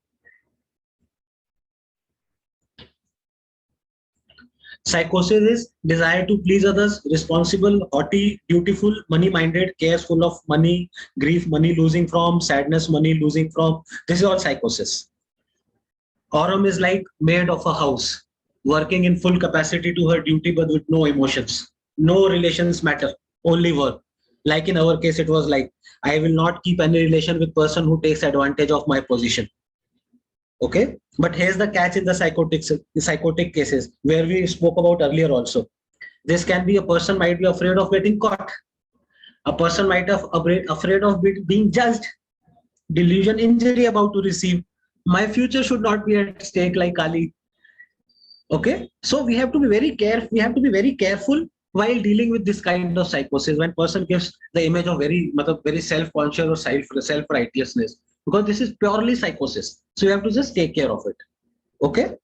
Psychosis is desire to please others, responsible, haughty, dutiful, money-minded, cares full of money, grief, money losing from, sadness, money losing from. This is all psychosis. Aurum is like maid of a house, working in full capacity to her duty but with no emotions. No relations matter, only work. Like in our case, it was like, I will not keep any relation with person who takes advantage of my position. Okay, but here's the catch in the psychotic cases where we spoke about earlier also. This can be a person might be afraid of getting caught. A person might have afraid of being judged. Delusion, injury about to receive. My future should not be at stake like Kali. Okay, so we have to be very careful. We have to be very careful while dealing with this kind of psychosis. When person gives the image of very self-conscious or self-righteousness, because this is purely psychosis. So you have to just take care of it. Okay.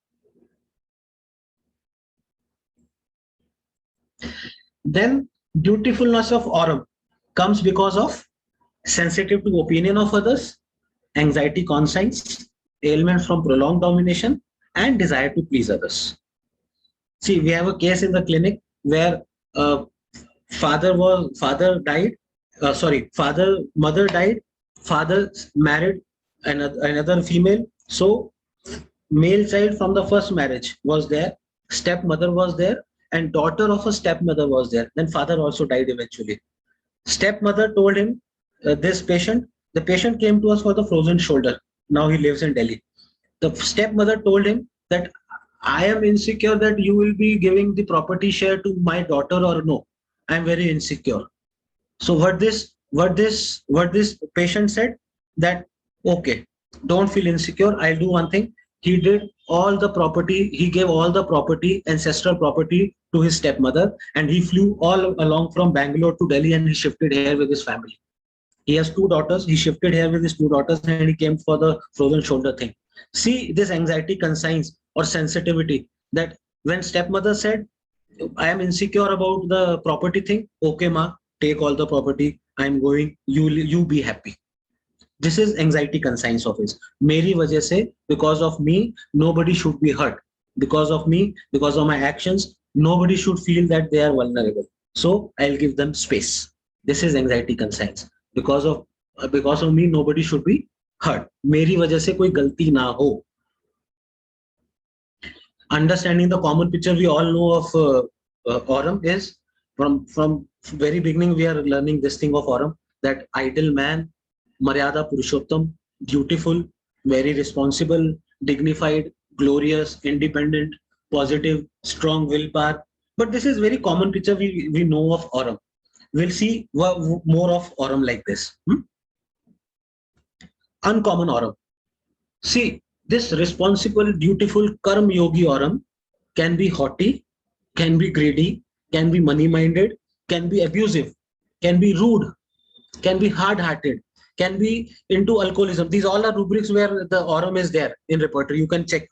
Then dutifulness of aurum comes because of sensitive to opinion of others, anxiety conscience, ailments from prolonged domination, and desire to please others. See, we have a case in the clinic where uh, mother died, father married another female. So male child from the first marriage was there, stepmother was there, and daughter of a stepmother was there. Then father also died eventually. Stepmother told him, the patient came to us for the frozen shoulder. Now he lives in Delhi. The stepmother told him that I am insecure that you will be giving the property share to my daughter or no. I'm very insecure. So what this patient said that, okay, don't feel insecure. I'll do one thing. He did all the property. He gave all the property, ancestral property, to his stepmother, and he flew all along from Bangalore to Delhi, and he shifted here with his family. He has two daughters. He shifted here with his two daughters, and he came for the frozen shoulder thing. See this anxiety consigns or sensitivity, that when stepmother said, I am insecure about the property thing. Okay, ma, take all the property. I'm going. You be happy. This is anxiety conscience of his. मेरी वजह से, because of me, nobody should be hurt. Because of me, because of my actions, nobody should feel that they are vulnerable. So I'll give them space. This is anxiety conscience. Because of me, nobody should be hurt. मेरी वजह से कोई गलती ना हो. Understanding the common picture we all know of Aurum is, from very beginning we are learning this thing of Aurum, that ideal man, Maryada Purushottam, dutiful, very responsible, dignified, glorious, independent, positive, strong willpower. But this is very common picture we know of Aurum. We'll see more of Aurum like this. Uncommon Aurum. See, this responsible, dutiful, karma yogi Aurum can be haughty, can be greedy, can be money-minded, can be abusive, can be rude, can be hard-hearted, can be into alcoholism. These all are rubrics where the Aurum is there in repertoire. You can check.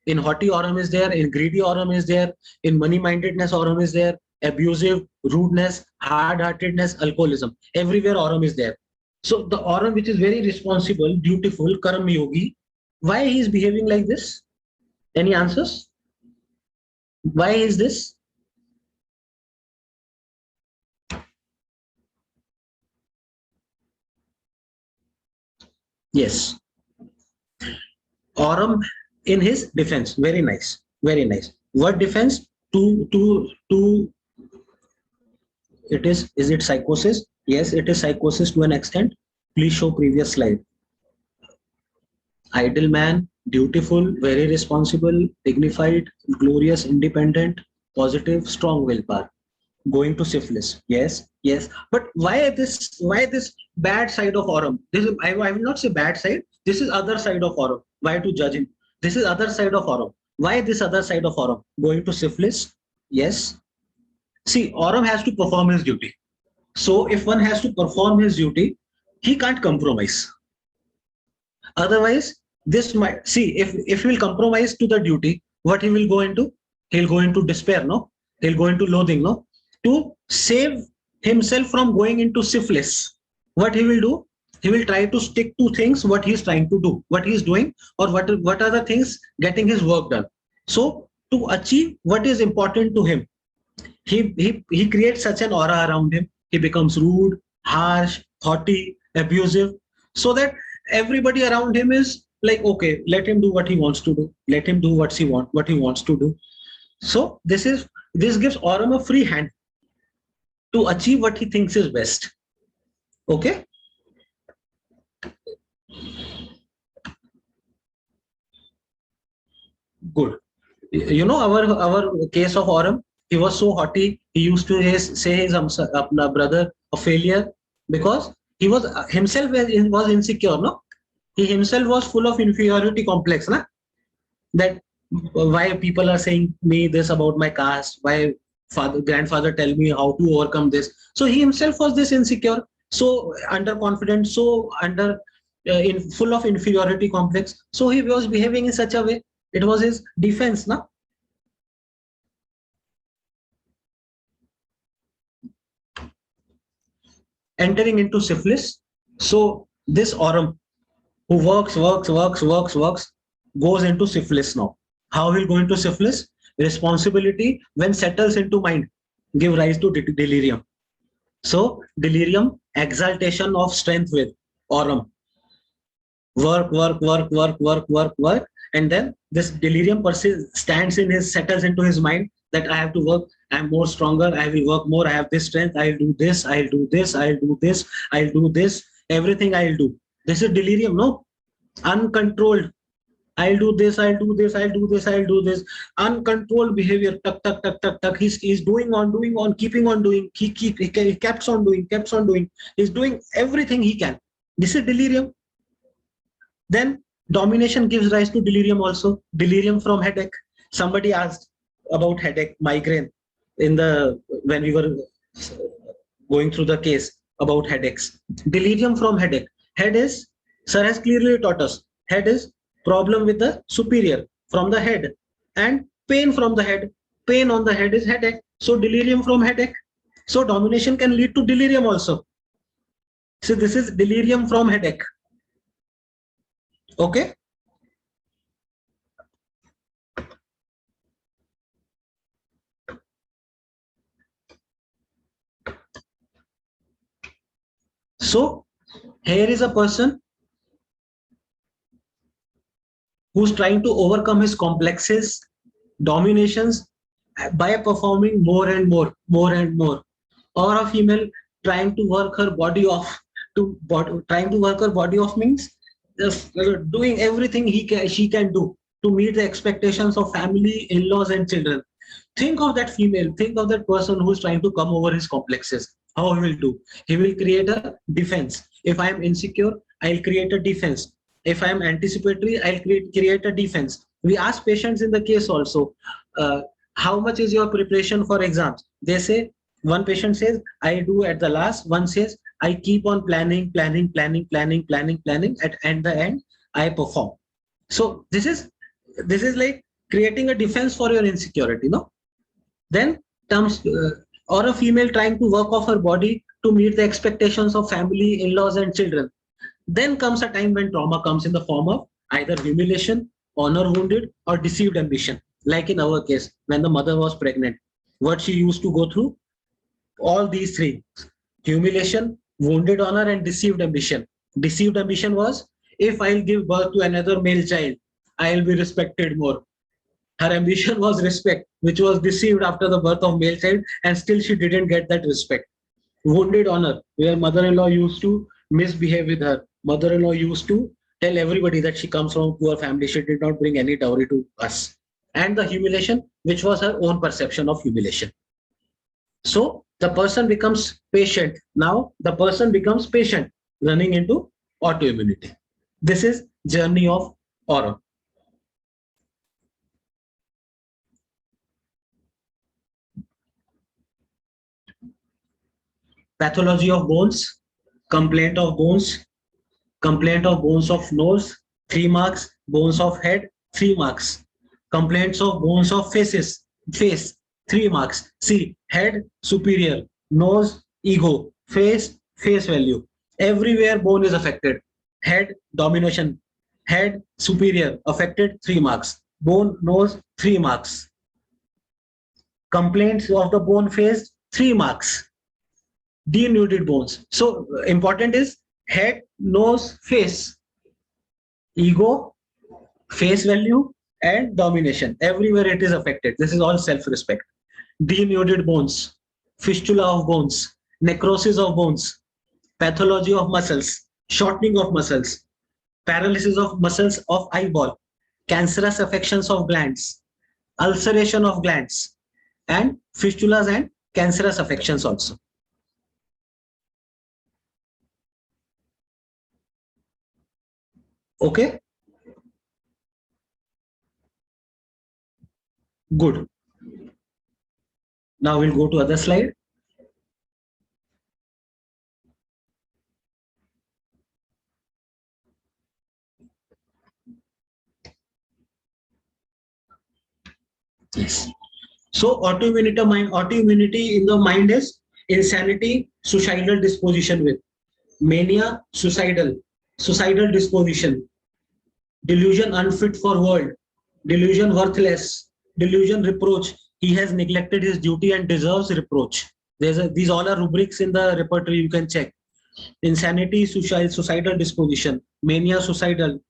In haughty Aurum is there, in greedy Aurum is there, in money-mindedness Aurum is there, abusive, rudeness, hard-heartedness, alcoholism. Everywhere Aurum is there. So the Aurum which is very responsible, dutiful, karma yogi, why he is behaving like this? Any answers? Why is this? Yes. Aurum in his defense. Very nice. Very nice. What defense? To is it psychosis? Yes, it is psychosis to an extent. Please show previous slide. Ideal man, dutiful, very responsible, dignified, glorious, independent, positive, strong willpower. Going to syphilis. Yes, yes. But why this bad side of Aurum? This is, I will not say bad side. This is other side of Aurum. Why to judge him? This is other side of Aurum. Why this other side of Aurum? Going to syphilis. Yes. See, Aurum has to perform his duty. So if one has to perform his duty, he can't compromise. Otherwise, this might, see, if he will compromise to the duty, what he will go into? He'll go into despair, no? He'll go into loathing, no? To save himself from going into syphilis, what he will do? He will try to stick to things what he's trying to do, what he's doing, or what are the things getting his work done. So to achieve what is important to him, he creates such an aura around him. He becomes rude, harsh, haughty, abusive, so that everybody around him is like, okay, let him do what he wants to do. Let him do what he wants to do. So this gives Aurum a free hand to achieve what he thinks is best. Okay. Good. You know our case of Aurum. He was so haughty. He used to say his brother a failure because he was himself was insecure. No, he himself was full of inferiority complex. Na? That why people are saying me this about my caste, why grandfather tell me how to overcome this. So he himself was this insecure, so underconfident, so in full of inferiority complex. So he was behaving in such a way. It was his defense, na? Entering into syphilis. So this Aurum, who works, goes into syphilis now. How will go into syphilis? Responsibility, when settles into mind, give rise to delirium. So delirium, exaltation of strength with Aurum. Work, and then this delirium settles into his mind that I have to work, I'm more stronger, I will work more, I have this strength, I'll do this, I'll do this, I'll do this, I'll do this, everything I'll do. This is delirium, no? Uncontrolled I'll do this, I'll do this, I'll do this, I'll do this. Uncontrolled behavior, tuck, tuck, tuck, tuck, tuck. He's doing on, keeping on doing. He keeps on doing, keeps on doing. He's doing everything he can. This is delirium. Then domination gives rise to delirium also. Delirium from headache. Somebody asked about headache, migraine, in the when we were going through the case about headaches. Delirium from headache. Head is, sir has clearly taught us, head is problem with the superior from the head, and pain from the head. Pain on the head is headache. So delirium from headache. So domination can lead to delirium also. So this is delirium from headache. Okay. So here is a person who's trying to overcome his complexes, dominations by performing more and more, more and more. Or a female trying to work her body off, trying to work her body off means just doing everything she can do to meet the expectations of family, in-laws, and children. Think of that female, think of that person who's trying to come over his complexes. How he will do? He will create a defense. If I am insecure, I'll create a defense. If I am anticipatory, I'll create a defense. We ask patients in the case also, how much is your preparation for exams? They say, one patient says, I do at the last. One says, I keep on planning. At the end, I perform. So this is like creating a defense for your insecurity, no? Then comes or a female trying to work off her body to meet the expectations of family, in-laws, and children. Then comes a time when trauma comes in the form of either humiliation, honor wounded, or deceived ambition. Like in our case, when the mother was pregnant, what she used to go through, all these three: humiliation, wounded honor, and deceived ambition. Deceived ambition was, if I'll give birth to another male child, I'll be respected more. Her ambition was respect, which was deceived after the birth of male child, and still she didn't get that respect. Wounded honor, where mother-in-law used to misbehave with her. Mother-in-law used to tell everybody that she comes from a poor family, she did not bring any dowry to us. And the humiliation, which was her own perception of humiliation. So the person becomes patient. Now the person becomes patient, running into autoimmunity. This is journey of aura. Pathology of bones, complaint of bones, complaint of bones of nose, 3 marks, bones of head, 3 marks, complaints of bones of face, 3 marks. See, head, superior, nose, ego, face value. Everywhere bone is affected. Head, domination, head, superior, affected, 3 marks. Bone, nose, 3 marks. Complaints of the bone phase, 3 marks. Denuded bones. So important is head, nose, face, ego, face value, and domination. Everywhere it is affected. This is all self-respect. Denuded bones, fistula of bones, necrosis of bones, pathology of muscles, shortening of muscles, paralysis of muscles of eyeball, cancerous affections of glands, ulceration of glands, and fistulas and cancerous affections also. Okay, good. Now we'll go to other slide. Yes. So autoimmunity in the mind is insanity, suicidal disposition with mania, suicidal disposition, delusion unfit for world, delusion worthless, delusion reproach. He has neglected his duty and deserves reproach. These all are rubrics in the repertoire you can check. Insanity, suicidal disposition, mania, suicidal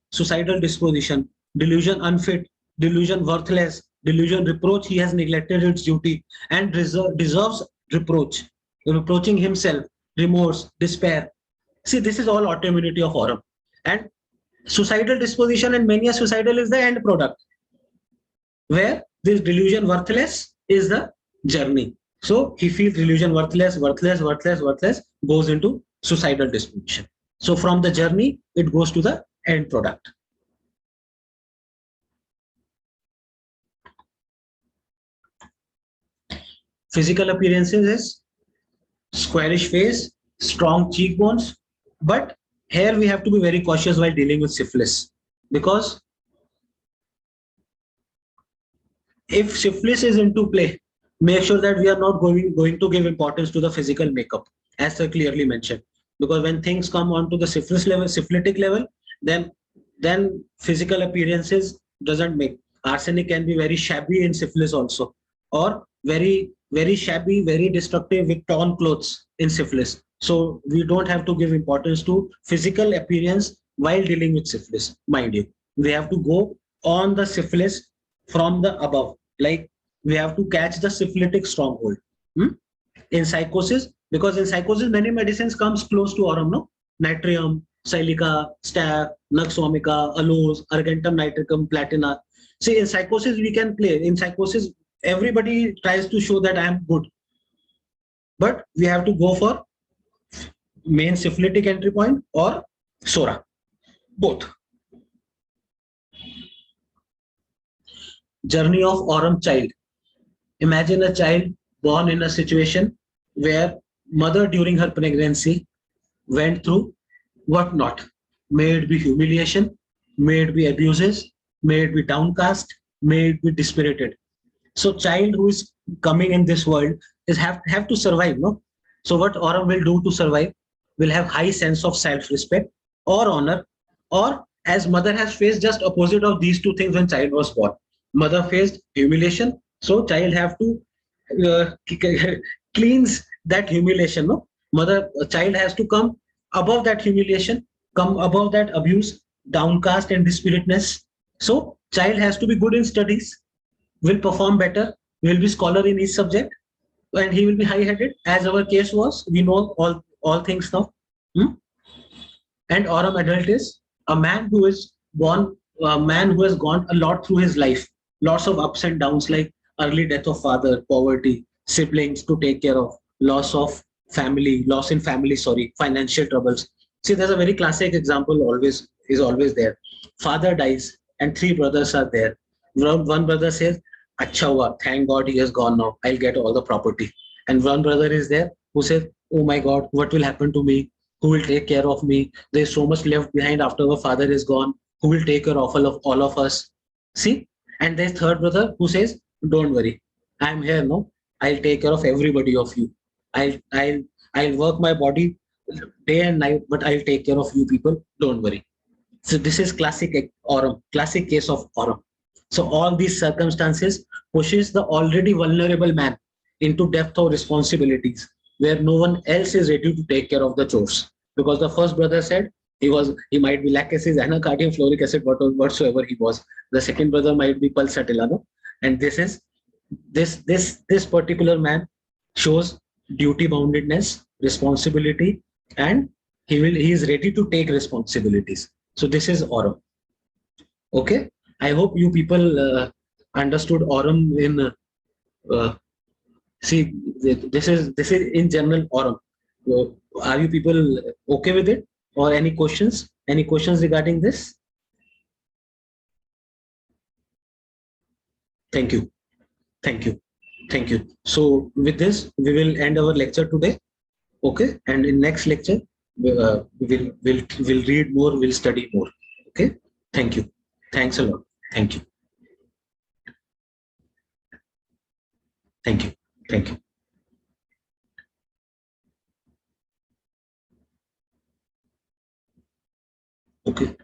disposition, delusion unfit, delusion worthless, delusion reproach. He has neglected his duty and deserves reproach, reproaching himself, remorse, despair. See, this is all autoimmunity of aurum. And Suicidal disposition and mania suicidal is the end product, where this delusion worthless is the journey. So he feels delusion worthless, goes into suicidal disposition. So from the journey, it goes to the end product. Physical appearances is squarish face, strong cheekbones, but here we have to be very cautious while dealing with syphilis, because if syphilis is into play, make sure that we are not going to give importance to the physical makeup, as I clearly mentioned. Because when things come onto the syphilis level, syphilitic level, then physical appearances doesn't make. Arsenic can be very shabby in syphilis also, or very shabby, very destructive with torn clothes in syphilis. So we don't have to give importance to physical appearance while dealing with syphilis, mind you. We have to go on the syphilis from the above, like we have to catch the syphilitic stronghold. Hmm? In psychosis, because in psychosis many medicines comes close to aurum, no? Natrium, silica, staph, nux vomica, aloes, argentum nitricum, platina. See, in psychosis we can play. In psychosis everybody tries to show that I am good, but we have to go for main syphilitic entry point or sora, both. Journey of aurum child. Imagine a child born in a situation where mother during her pregnancy went through what not. May it be humiliation, may it be abuses, may it be downcast, may it be dispirited. So child who is coming in this world is have to survive, no? So what aurum will do to survive? Will have high sense of self-respect or honor, or as mother has faced just opposite of these two things when child was born. Mother faced humiliation, so child have to uh, cleanse that humiliation, no? Child has to come above that humiliation, come above that abuse, downcast and dispiritedness. So child has to be good in studies, will perform better, will be scholar in each subject, and he will be high-headed, as our case was. We know all things now. Hmm? And aurum adult is a man who is born, a man who has gone a lot through his life, lots of ups and downs, like early death of father, poverty, siblings to take care of, loss in family, sorry, financial troubles. See, there's a very classic example always there. Father dies and three brothers are there. One brother says, Acha hua, thank God he has gone now, I'll get all the property. And one brother is there who says, oh my God, what will happen to me? Who will take care of me? There's so much left behind after our father is gone. Who will take care of all of us? See? And there's third brother who says, don't worry, I'm here, no? I'll take care of everybody of you. I'll I'll I'll work my body day and night, but I'll take care of you people. Don't worry. So this is classic case of aurum. So all these circumstances pushes the already vulnerable man into depth of responsibilities where no one else is ready to take care of the chores. Because the first brother said he might be lac acid, anacardium, fluoric acid, whatsoever he was. The second brother might be pulsatilla, and this particular man shows duty boundedness, responsibility, and he is ready to take responsibilities. So this is aurum. Okay, I hope you people understood aurum in see this is in general aurum. Are you people okay with it, or any questions? Any questions regarding this? Thank you, thank you, thank you. So with this, we will end our lecture today. Okay, and in next lecture, we'll read more, we'll study more. Okay, thank you. Thanks a lot. Thank you. Thank you. Thank you. Okay.